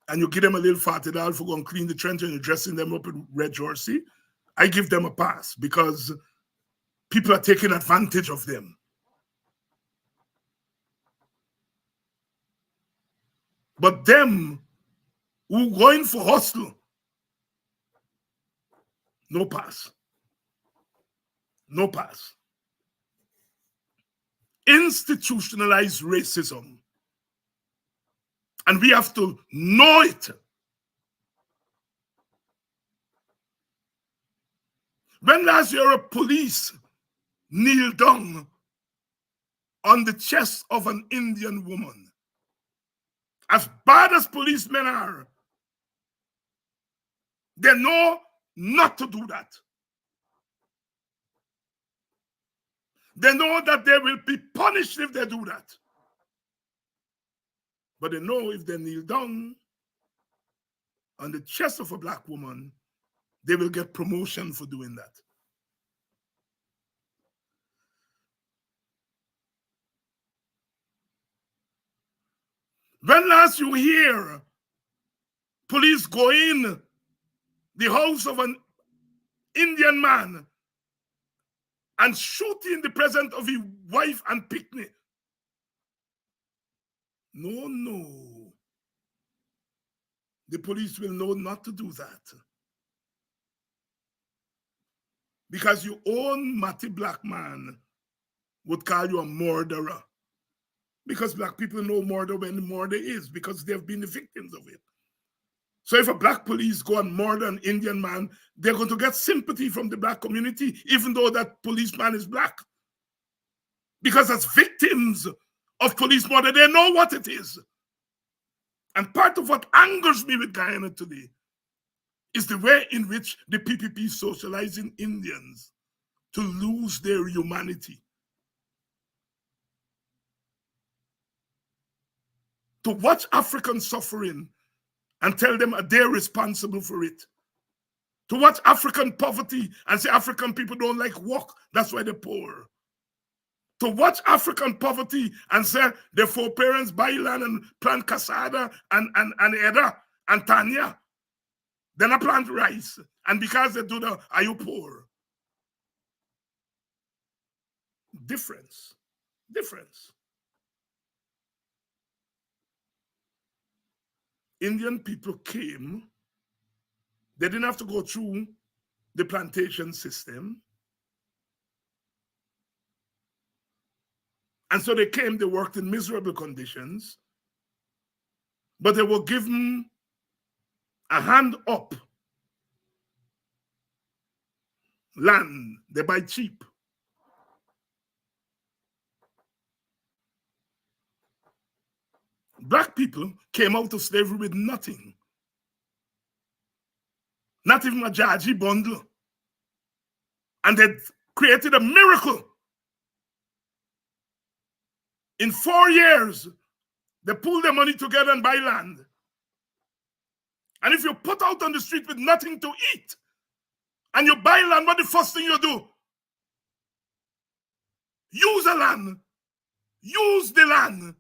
and you give them a little $40 for going to clean the trench and you're dressing them up in red jersey. I give them a pass because people are taking advantage of them. But them who going for hustle, no pass. No pass. Institutionalized racism. And we have to know it. When last year a police kneeled down on the chest of an Indian woman, as bad as policemen are, they know not to do that. They know that they will be punished if they do that. But they know if they kneel down on the chest of a black woman, they will get promotion for doing that. When last you hear police go in the house of an Indian man and shoot in the presence of his wife and picnic? No. The police will know not to do that. Because your own Matty black man would call you a murderer. Because black people know murder when murder is, because they've been the victims of it. So if a black police go and murder an Indian man, they're going to get sympathy from the black community, even though that policeman is black. Because as victims of police murder, they know what it is. And part of what angers me with Guyana today is the way in which the PPP is socializing Indians to lose their humanity. To watch Africans suffering and tell them they're responsible for it. To watch African poverty and say African people don't like work, that's why they're poor. To watch African poverty and say their foreparents buy land and plant cassava and Eda and Tanya. Then I plant rice. And because they do that, are you poor? Difference. Indian people came. They didn't have to go through the plantation system. And so they came, they worked in miserable conditions, but they were given a hand up land. They buy cheap. Black people came out of slavery with nothing. Not even a Jaji bundle. And they created a miracle. In 4 years, they pulled their money together and buy land. And if you put out on the street with nothing to eat, and you buy land, what the first thing you do? Use the land. Use the land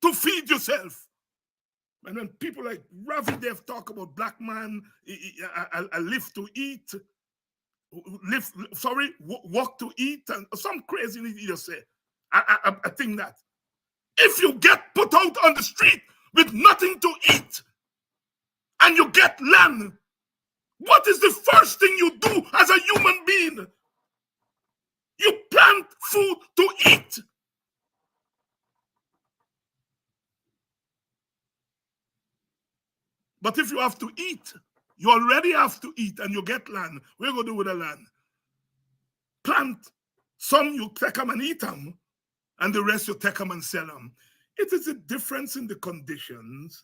to feed yourself. And when people like Ravi Dev talk about black man, a live to eat, walk to eat, and some crazy thing you say. I think that if you get put out on the street with nothing to eat and you get land, what is the first thing you do as a human being? You plant food to eat. But if you have to eat, you already have to eat and you get land. What are you going to do with the land? Plant. Some you take them and eat them, and the rest you take them and sell them. It is a difference in the conditions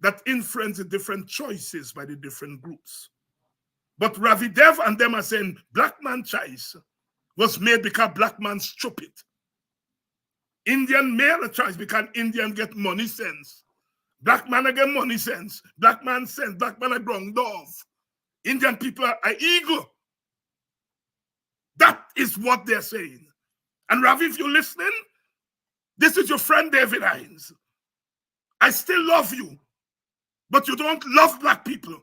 that influence the different choices by the different groups. But Ravi Dev and them are saying black man choice was made because black man stupid. Indian male a choice because Indian get money sense. Black man get money sense. Black man sense. Black man a ground dove. Indian people are eagle. That is what they're saying. And Ravi, if you're listening, this is your friend David Hines. I still love you, but you don't love black people.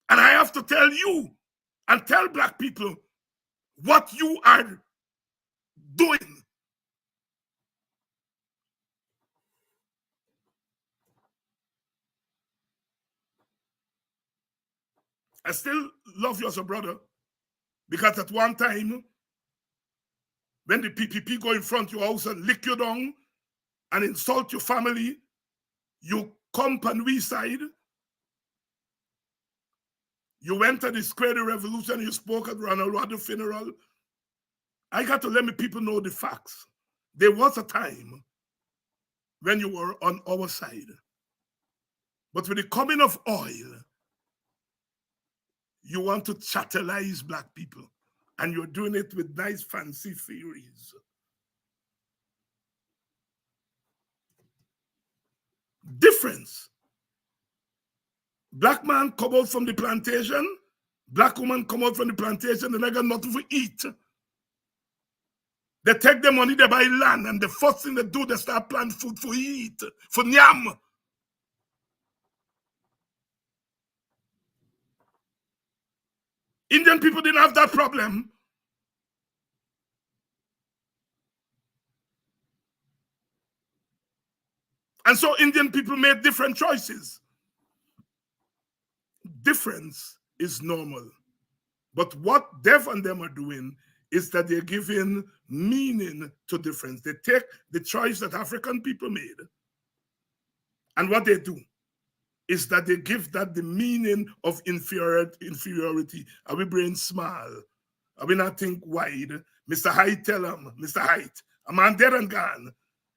And I have to tell you and tell black people what you are doing. I still love you as a brother, because at one time, when the PPP go in front of your house and lick you down and insult your family, you come on we side. You went to the Square the Revolution, you spoke at Ronald Reagan funeral. I got to let me people know the facts. There was a time when you were on our side. But with the coming of oil, you want to chatelize black people. And you're doing it with nice fancy theories. Difference. Black man come out from the plantation, black woman come out from the plantation, and they got nothing to eat. They take the money, they buy land, and the first thing they do, they start planting food for eat, for nyam. Indian people didn't have that problem. And so Indian people made different choices. Difference is normal. But what Dev and them are doing is that they're giving meaning to difference. They take the choice that African people made, and what they do is that they give that the meaning of inferiority. Are we brain small? Are we not think wide? Mr. Hyde tell him, Mr. Hyde, a man dead and gone.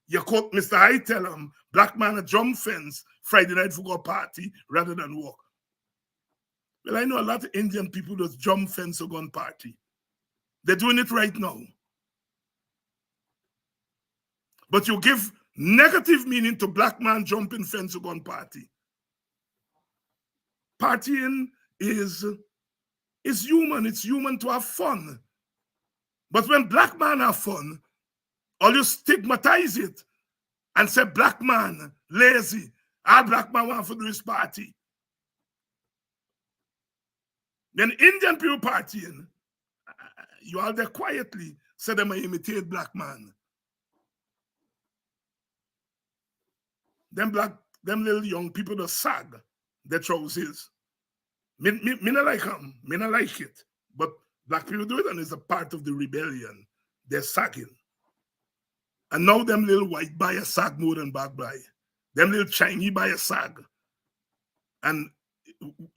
You quote Mr. Hyde tell him, black man a jump fence Friday night for go party rather than walk. Well, I know a lot of Indian people that jump fence or go on party. They're doing it right now. But you give negative meaning to black man jumping fence or go on party. Partying is human. It's human to have fun. But when black man have fun, or you stigmatize it and say black man lazy, all black man want to do his party. Then Indian people partying, you all there quietly say them imitate black man. Them little young people that sag their trousers. Me not like them. Me not like it. But black people do it, and it's a part of the rebellion. They're sagging. And now them little white buy a sag more than black buy. Them little Chinese buy a sag. And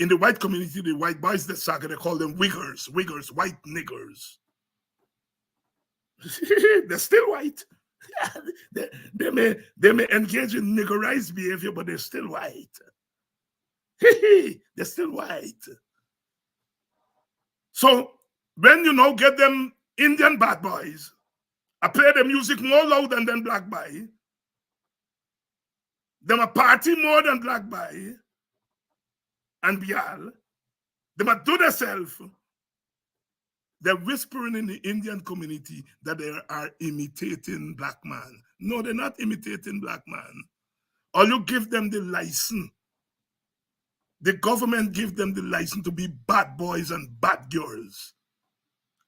in the white community, the white boys that sag, they call them wiggers, white niggers. They're still white. they may engage in niggerized behavior, but they're still white. They're still white. So when you now get them Indian bad boys, I play the music more loud than black boy. Them a party more than black boy. And Bial, they might do themselves. They're whispering in the Indian community that they are imitating black man. No, they're not imitating black man. Or you give them the license. The government give them the license to be bad boys and bad girls.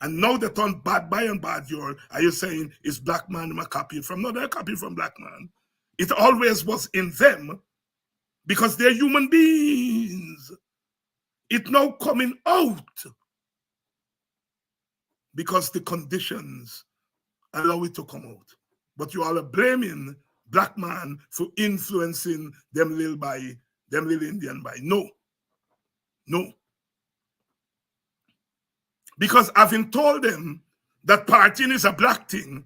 And now they turn bad boy and bad girl. Are you saying it's black man I'm copying from? No, they're copying from black man. It always was in them because they're human beings. It's now coming out because the conditions allow it to come out. But you all are blaming black man for influencing them little Indian boy. No. Because having told them that partying is a black thing,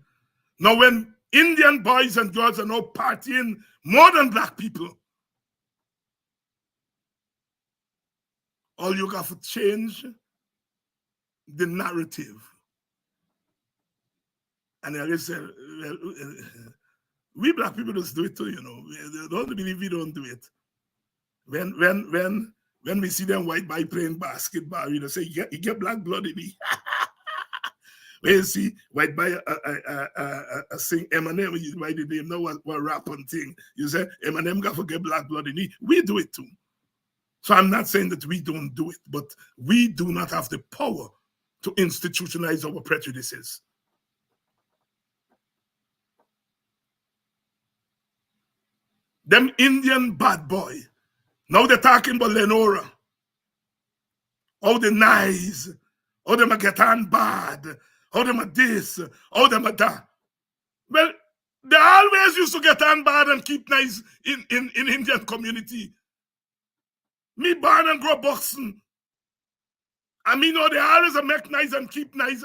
now when Indian boys and girls are now partying more than black people, all you got to change the narrative. And I just said, well, we black people just do it too, you know. They don't believe we don't do it. When we see them white boy playing basketball, you know, say, you get black blood in me. When you see white boy sing Eminem, you write the name, know what rap and thing. You say, Eminem got to get black blood in me. We do it too. So I'm not saying that we don't do it, but we do not have the power to institutionalize our prejudices. Them Indian bad boy. Now they're talking about Lenora. How they nice. How them a get on bad. How them a this. How them a that. Well, they always used to get on bad and keep nice in Indian community. Me born and grow boxing. I mean, no, they always a make nice and keep nice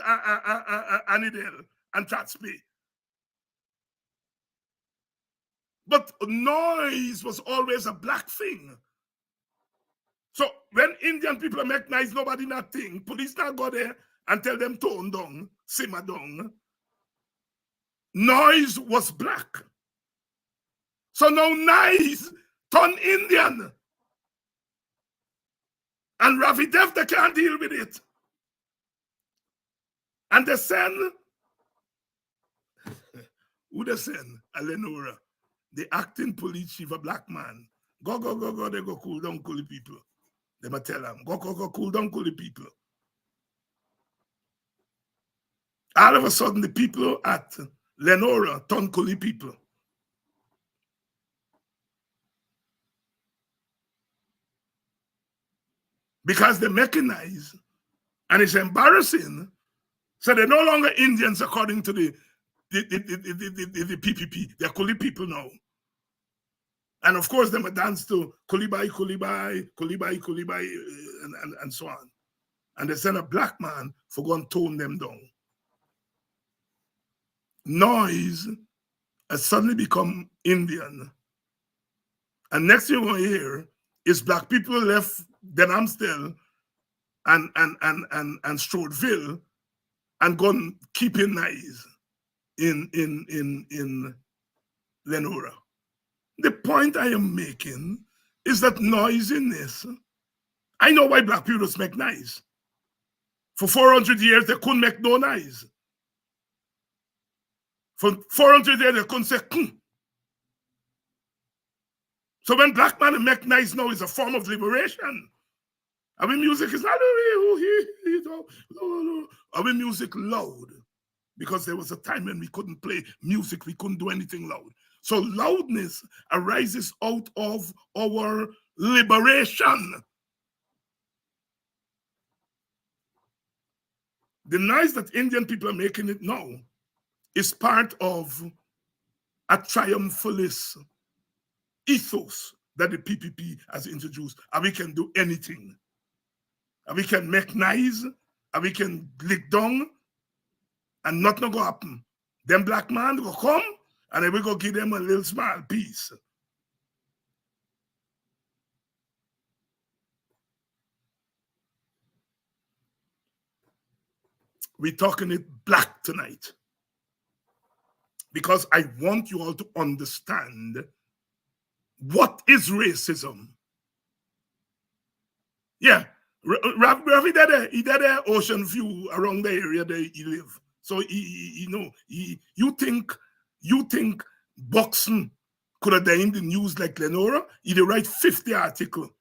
and chat speak. But noise was always a black thing. So when Indian people make nice, nobody not think. Police not go there and tell them tone down, simmer down. Noise was black. So now nice turn Indian. And Ravi Dev, they can't deal with it. And they send, who they send? Lenora, the acting police chief, a black man. Go, they go cool down, cool the people. They might tell them, go, cool down, cool the people. All of a sudden, the people at Lenora turn cool the people. Because they mechanize, and it's embarrassing. So they're no longer Indians according to the PPP. They're Kuli people now. And of course, they might dance to Kulibai, and so on. And they send a black man for going to tone them down. Noise has suddenly become Indian. And next thing we're going to hear is black people left Denhamstel and Stroudsville and gone keeping nice in Lenora. The point I am making is that noisiness. I know why black people just make noise. For 400 years, they couldn't make no noise. For 400 years, they couldn't say, So when black man make noise now is a form of liberation. I mean, music is not, I mean, music loud. Because there was a time when we couldn't play music, we couldn't do anything loud. So loudness arises out of our liberation. The noise that Indian people are making it now is part of a triumphalist ethos that the PPP has introduced. And we can do anything. And we can make noise, and we can lick down, and nothing will happen. Them black man will come, and then we go give them a little small piece. We're talking it black tonight. Because I want you all to understand what is racism. Yeah, Ravi did an ocean view around the area that he live. So you think boxing could have done in the news like Lenora? He'd write 50 articles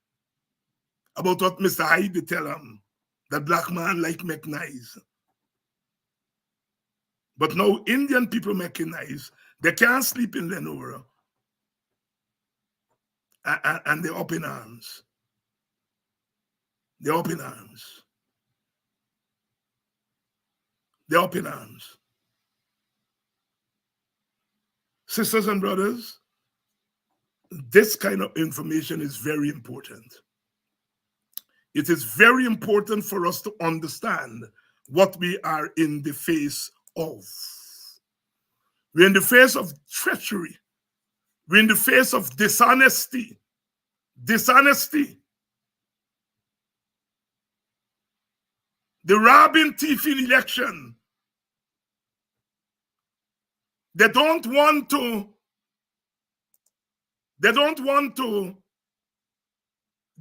about what Mr. Hyde tell him, that black man like make nice. But now Indian people making nice, they can't sleep in Lenora. And they're up in arms. They're up in arms. They're up in arms. Sisters and brothers, this kind of information is very important. It is very important for us to understand what we are in the face of. We're in the face of treachery. We're in the face of dishonesty. Dishonesty. the robbing thieving election. They don't want to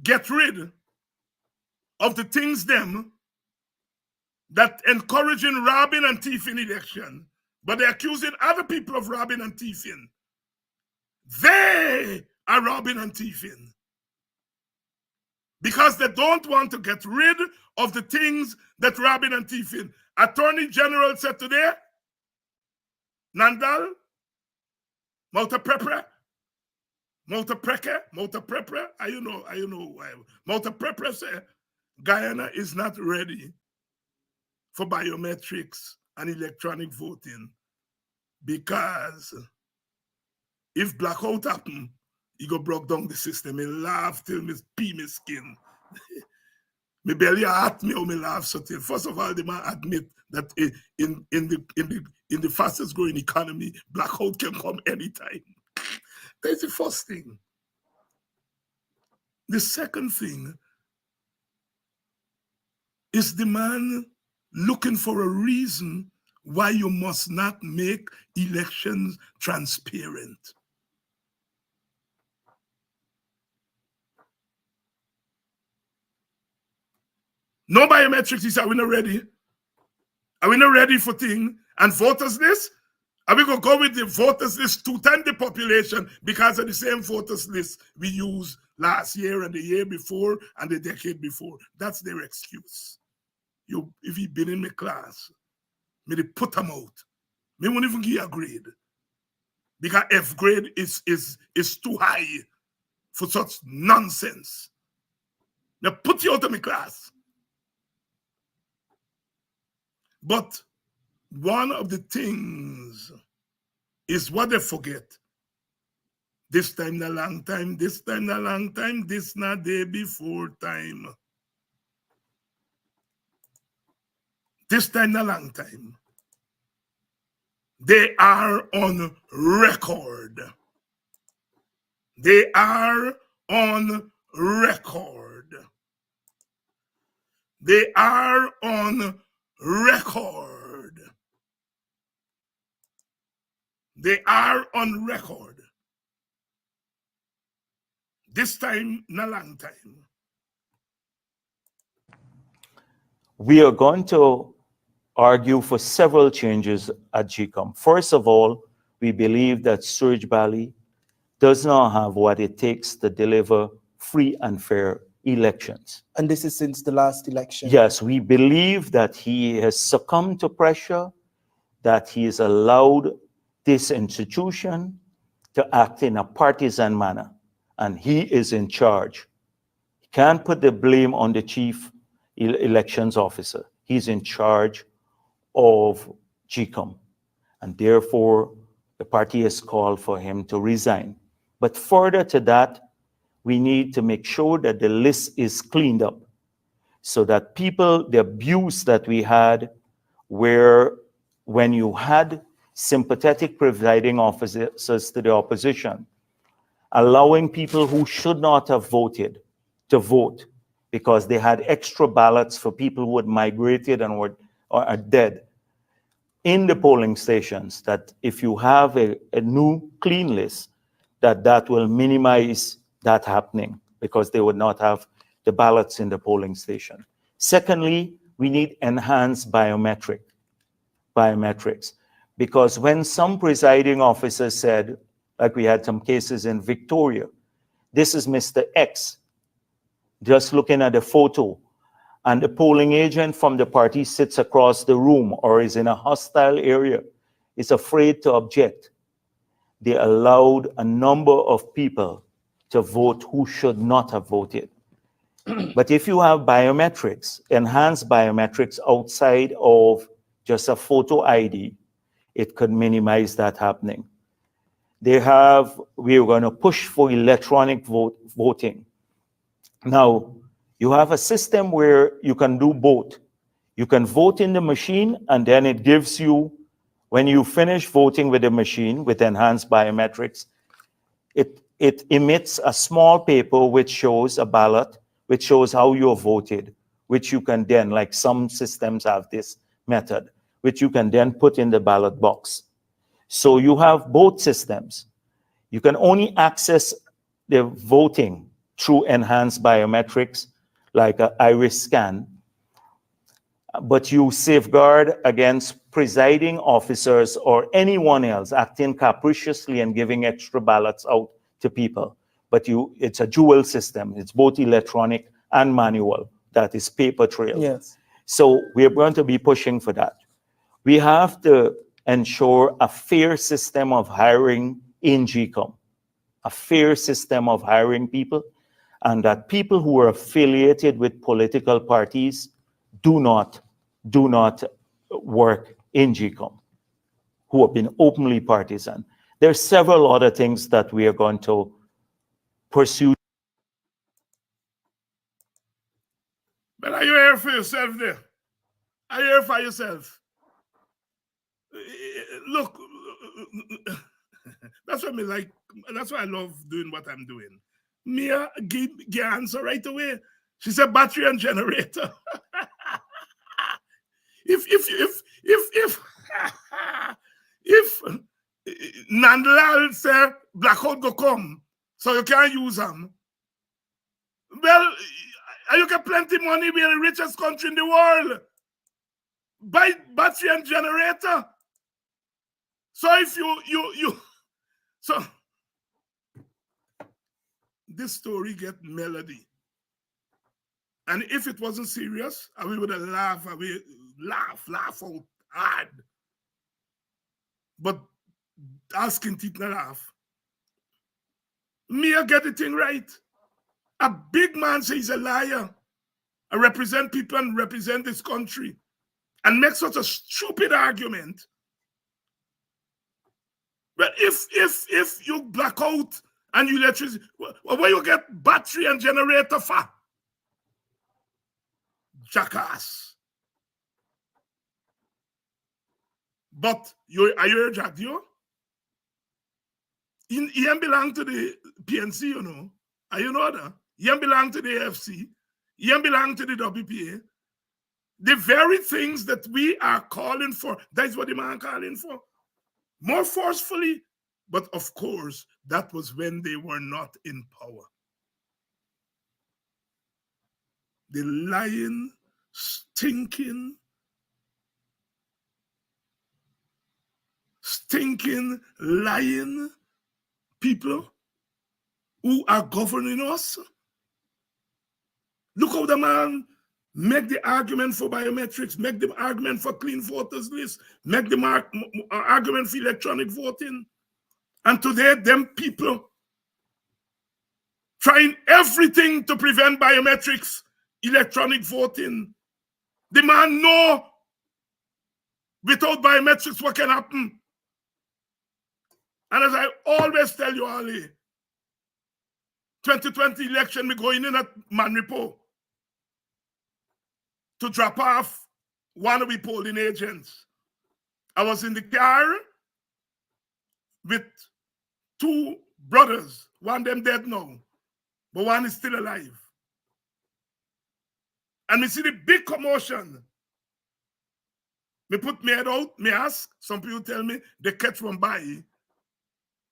get rid of the things them that encouraging robbing and thieving election, but they're accusing other people of robbing and thieving. They are robbing and thieving because they don't want to get rid of the things that robbing and thieving. Attorney General said today, Nandal, Multiprepre, Multiprepre said Guyana is not ready for biometrics and electronic voting because if blackout happen, he go broke down the system. He laugh till me pee me skin. Me belly at me or me laugh so till. First of all, they might admit that in the fastest growing economy, blackout can come anytime. That's the first thing. The second thing is the man looking for a reason why you must not make elections transparent. No biometrics, he said, are we not ready? Are we not ready for thing? And voters list? Are we going to go with the voters list 2 times the population because of the same voters list we used last year and the year before and the decade before? That's their excuse. If you been in my class, me they put them out. Me won't even give you a grade. Because F grade is too high for such nonsense. Now put you out of my class. But one of the things is what they forget. This time na long time, this time na long time, this na day before time. This time na long time. They are on record. They are on record. They are on record. They are on record. This time, not a long time. We are going to argue for several changes at GCOM. First of all, we believe that Surge Valley does not have what it takes to deliver free and fair elections. And this is since the last election? Yes, we believe that he has succumbed to pressure, that he has allowed this institution to act in a partisan manner, and he is in charge. He can't put the blame on the chief elections officer. He's in charge of GCOM, and therefore the party has called for him to resign. But further to that, we need to make sure that the list is cleaned up so that people, the abuse that we had, where when you had sympathetic presiding officers to the opposition, allowing people who should not have voted to vote because they had extra ballots for people who had migrated and were or are dead in the polling stations, that if you have a new clean list, that will minimize that happening because they would not have the ballots in the polling station. Secondly, we need enhanced biometrics, because when some presiding officers said, like we had some cases in Victoria, this is Mr. X, just looking at the photo, and the polling agent from the party sits across the room or is in a hostile area, is afraid to object. They allowed a number of people to vote who should not have voted. But if you have biometrics, enhanced biometrics outside of just a photo ID, it could minimize that happening. We are going to push for electronic voting. Now, you have a system where you can do both. You can vote in the machine, and then it gives you, when you finish voting with the machine with enhanced biometrics, it emits a small paper which shows a ballot, which shows how you voted, which you can then, like some systems have this method, which you can then put in the ballot box. So you have both systems. You can only access the voting through enhanced biometrics, like an iris scan, but you safeguard against presiding officers or anyone else acting capriciously and giving extra ballots out to people. But it's a dual system. It's both electronic and manual. That is paper trail. Yes. So we're going to be pushing for that. We have to ensure a fair system of hiring in GCOM, a fair system of hiring people, and that people who are affiliated with political parties do not work in GCOM, who have been openly partisan. There's several other things that we are going to pursue. But are you here for yourself there? Are you here for yourself? Look, that's what me like. That's why I love doing what I'm doing. Mia give answer right away. She said battery and generator. if Nandlal say blackout go come, so you can't use them. Well, you get plenty money. We're the richest country in the world. Buy battery and generator. So if so this story get melody. And if it wasn't serious, we would have laughed out hard. But asking Titna laugh. Mia get the thing right. A big man says he's a liar. I represent people and represent this country. And make such a stupid argument. But if you black out and you electricity, where you get battery and generator for? Jackass. But are you a Jadio? He belong to the PNC, you know. Are you know that? He belong to the AFC. He belong to the WPA. The very things that we are calling for, that's what the man calling for. More forcefully. But of course, that was when they were not in power. The lying, stinking, lying people who are governing us. Look how the man make the argument for biometrics, make the argument for clean voters list, make the argument for electronic voting. And today, them people trying everything to prevent biometrics, electronic voting. The man know without biometrics what can happen. And as I always tell you, Ali, 2020 election, me going in at Manripo to drop off one of the polling agents. I was in the car with two brothers. One of them dead now, but one is still alive. And we see the big commotion. Me put my head out, me ask, some people tell me they catch one by.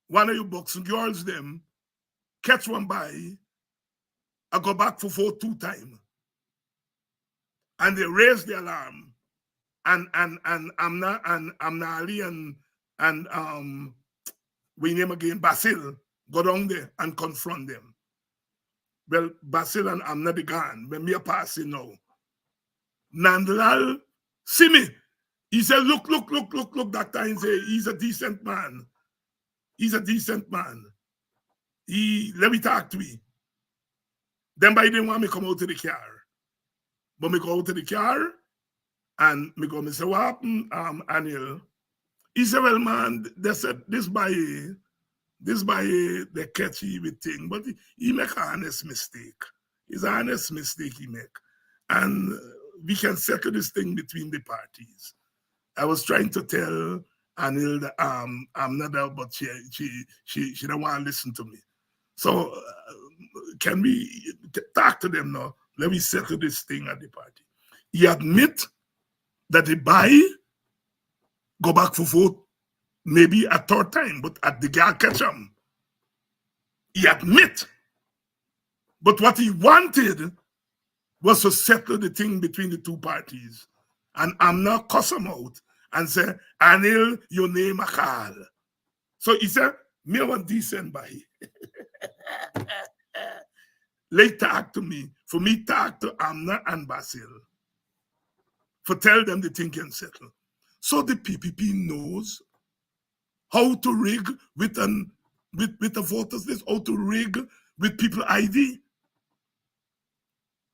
One of you boxing girls them, catch one by. I go back for vote 2 times. And they raise the alarm. And Amna Ali and we name again Basil go down there and confront them. Well, Basil and Amna the gone when me are passing now. Nandlal see me. He said, look, that time say he's a decent man. He's a decent man. Let me talk to me. Then by didn't want me come out to the car. But me go out to the car and me go, me say, what happened, Anil? He said, well, man, they said this by the catchy with thing, but he make an honest mistake. It's an honest mistake he make. And we can settle this thing between the parties. I was trying to tell Anil that I'm not there, but she don't want to listen to me. So can we talk to them now? let me settle this thing at the party. He admit that the buy go back for vote maybe a third time, but at the guy catch him. He admit. But what he wanted was to settle the thing between the two parties. And I'm not cuss him out and say, Anil, your name a call. So he said, me want decent buy. They talk to me. For me, talk to Amna and Basil. For tell them the thing can settle. So the PPP knows how to rig with a voters list, how to rig with people ID.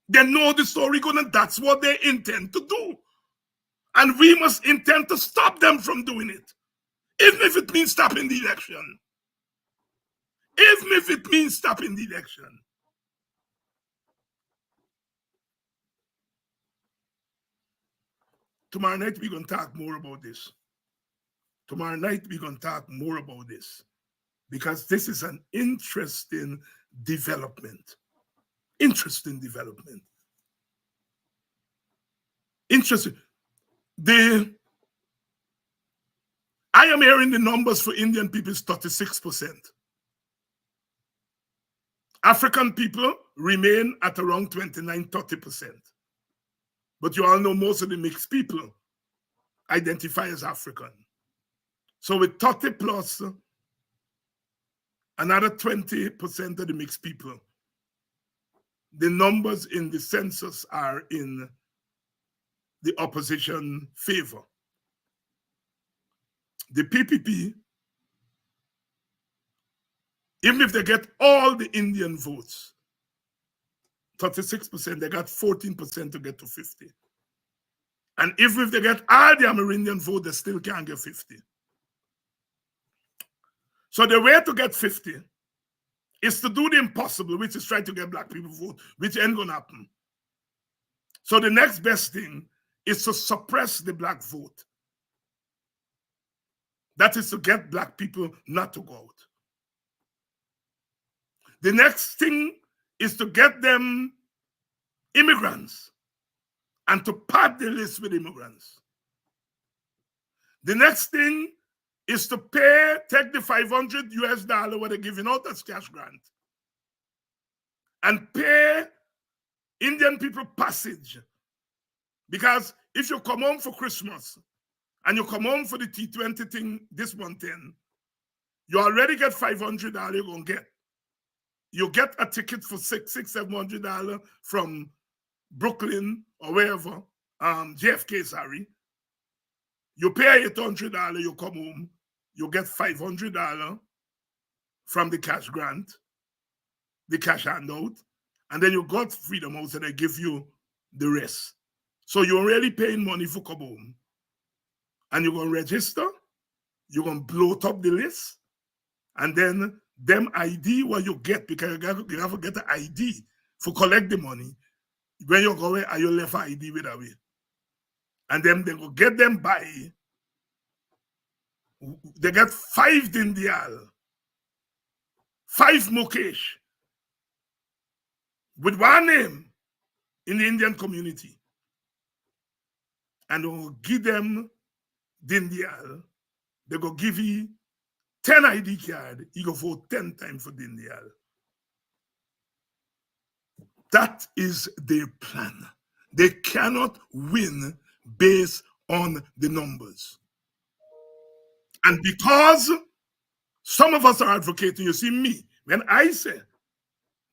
They know the story going, that's what they intend to do. And we must intend to stop them from doing it. Even if it means stopping the election. Even if it means stopping the election. Tomorrow night, we're going to talk more about this. Tomorrow night, we're going to talk more about this. Because this is an interesting development. Interesting development. Interesting. I am hearing the numbers for Indian people is 36%. African people remain at around 29-30%. But you all know most of the mixed people identify as African. So with 30 plus, another 20% of the mixed people, the numbers in the census are in the opposition favor. The PPP, even if they get all the Indian votes, 36%, they got 14% to get to 50. And even if they get all the Amerindian vote, they still can't get 50. So the way to get 50 is to do the impossible, which is try to get black people vote, which ain't gonna happen. So the next best thing is to suppress the black vote. That is to get black people not to go out. The next thing is to get them immigrants and to pad the list with immigrants. The next thing is to take the $500 what they're giving out as cash grant and pay Indian people passage. Because if you come home for Christmas and you come home for the T20 thing this month in, you already get $500 you're going to get. You get a ticket for $700 from Brooklyn or wherever, JFK, sorry. You pay $800, you come home, you get $500 from the cash grant, the cash handout, and then you got Freedom House and they give you the rest. So you're really paying money for come home. And you're going to register, you're going to bloat up the list, and then them ID what you get, because you have to get the ID for collect the money. When you go away, are you left ID with away? And then they go get them by. They get 5 Dindial, 5 Mukesh, with one name in the Indian community. And they will give them Dindial. They go give you 10 ID card, you go vote 10 times for Dindial. That is their plan. They cannot win based on the numbers. And because some of us are advocating, you see me, when I say,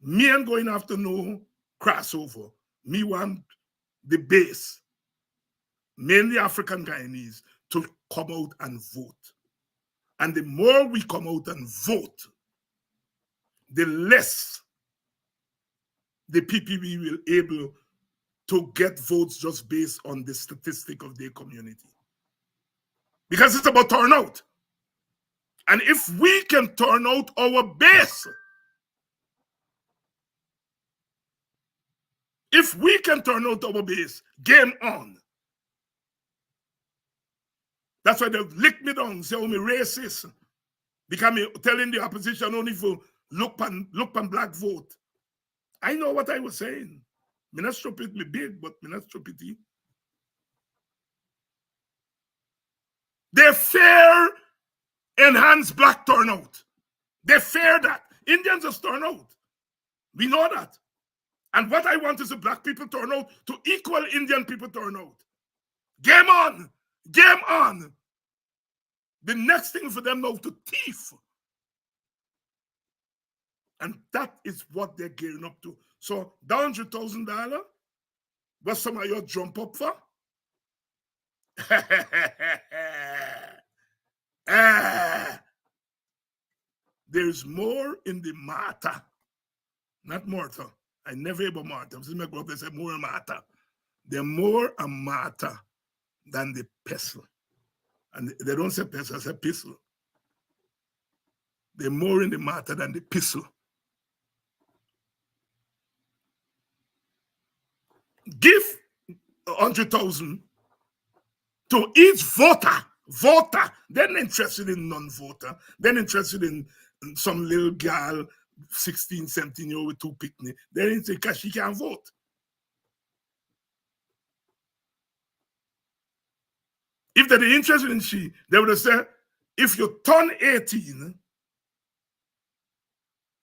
me ain't going after no crossover, me want the base, mainly African Guyanese, to come out and vote. And the more we come out and vote, the less the PPP will able to get votes just based on the statistic of their community. Because it's about turnout. And if we can turn out our base, if we can turn out our base, game on. That's why they lick me down, say, oh, me racist. Because me telling the opposition only for look on black vote. I know what I was saying. Me not stupid, me big, but me not stupid. They fear enhanced black turnout. They fear that. Indians just turn out. We know that. And what I want is the black people turn out to equal Indian people turn out. Game on. Game on. The next thing for them now to thief. And that is what they're gearing up to. So, $100,000, what some of you jump up for? There's more in the matter, not Martha. I never hear about Martha. Since I grew up, they say more matter. They're more a matter than the pestle. And they don't say pestle, they say pistol. They're more in the matter than the pistol. Give 100,000 to each voter. They're not interested in non-voter. They're interested in some little girl, 16, 17 year old with 2 picnic. They're interested because she can't vote. If they're interested in she, they would have said, if you turn 18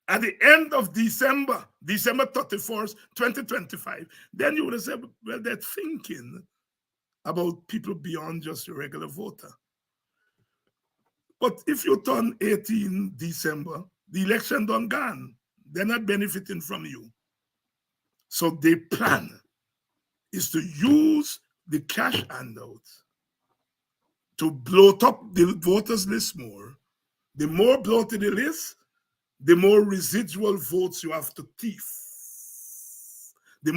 at the end of December 31st, 2025, then you would have said, well, they're thinking about people beyond just a regular voter. But if you turn 18 December, the election done gone. They're not benefiting from you. So their plan is to use the cash handouts to bloat up the voters list more. The more bloated the list, the more residual votes you have to thief. The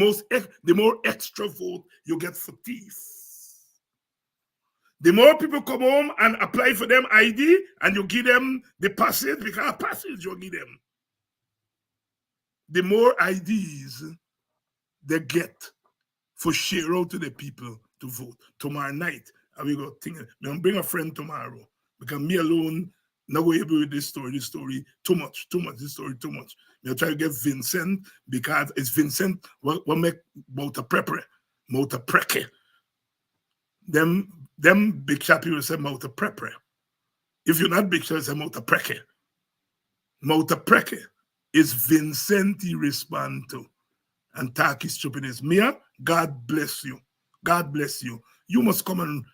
more extra vote you get for thief. The more people come home and apply for them ID and you give them the passage, because passage you give them, the more IDs they get for share out to the people to vote. Tomorrow night, and we go think, I'm going to bring a friend tomorrow, because me alone, not going to be with this story, too much, this story, too much. I'll try to get Vincent, because it's Vincent what make Mouta Preke. Them big shot people say Mouta Prepre. If you're not big shot, say Mouta Preke. Mouta Preke is Vincent he respond to. And talk his stupidness. Mia, God bless you. God bless you. You must come and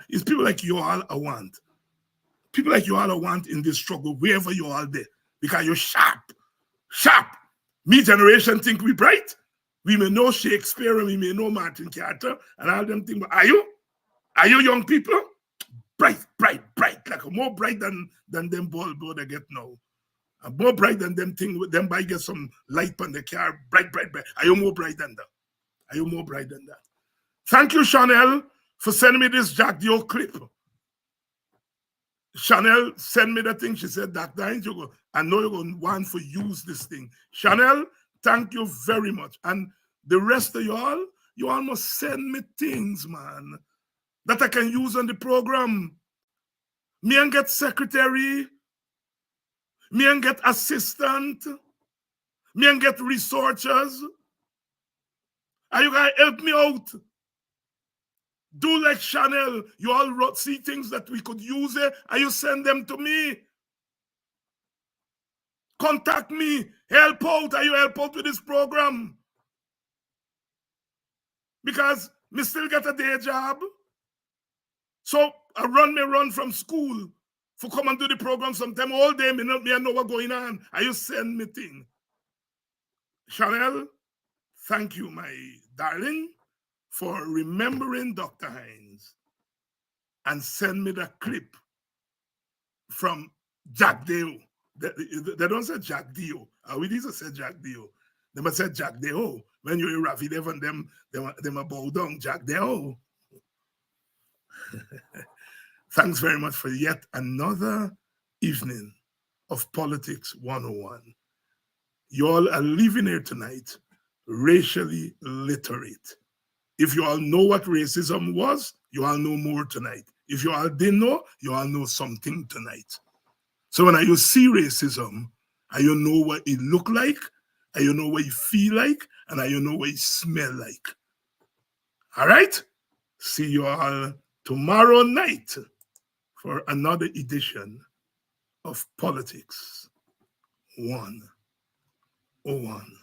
it's people like you all I want. People like you all I want in this struggle, wherever you are there. Because you're sharp. Sharp. Me generation think we bright. We may know Shakespeare and we may know Martin Carter and all them things, but are you? Are you young people? Bright. Like more bright than them ball they get now. And more bright than them thing with them by get some light on the car. Bright. Are you more bright than that? Thank you, Chanel, for sending me this Jack Dio clip. Chanel sent me the thing. She said, Dr. Hines, I know you're going to want to use this thing. Chanel, thank you very much. And the rest of you all must send me things, man, that I can use on the program. Me and get secretary. Me and get assistant. Me and get researchers. Are you going to help me out? Do like Chanel. You all see things that we could use it, and you send them to me. Contact me. Help out. Are you help out with this program? Because me still get a day job. So I run from school for come and do the program sometime all day. Me know what's going on. And you send me thing. Chanel, thank you, my darling, for remembering Dr. Hines and send me the clip from Jack Deo. They don't say Jack Dio. We need to say Jack Dio. They must say Jack Deo. When you're in Rafi Devon, them a bow down Jack Deo. Thanks very much for yet another evening of Politics 101. You all are leaving here tonight racially literate. If you all know what racism was, you all know more tonight. If you all didn't know, you all know something tonight. So when you see racism and you know what it look like, and you know what you feel like, and you know what you smell like. All right? See you all tomorrow night for another edition of Politics 101.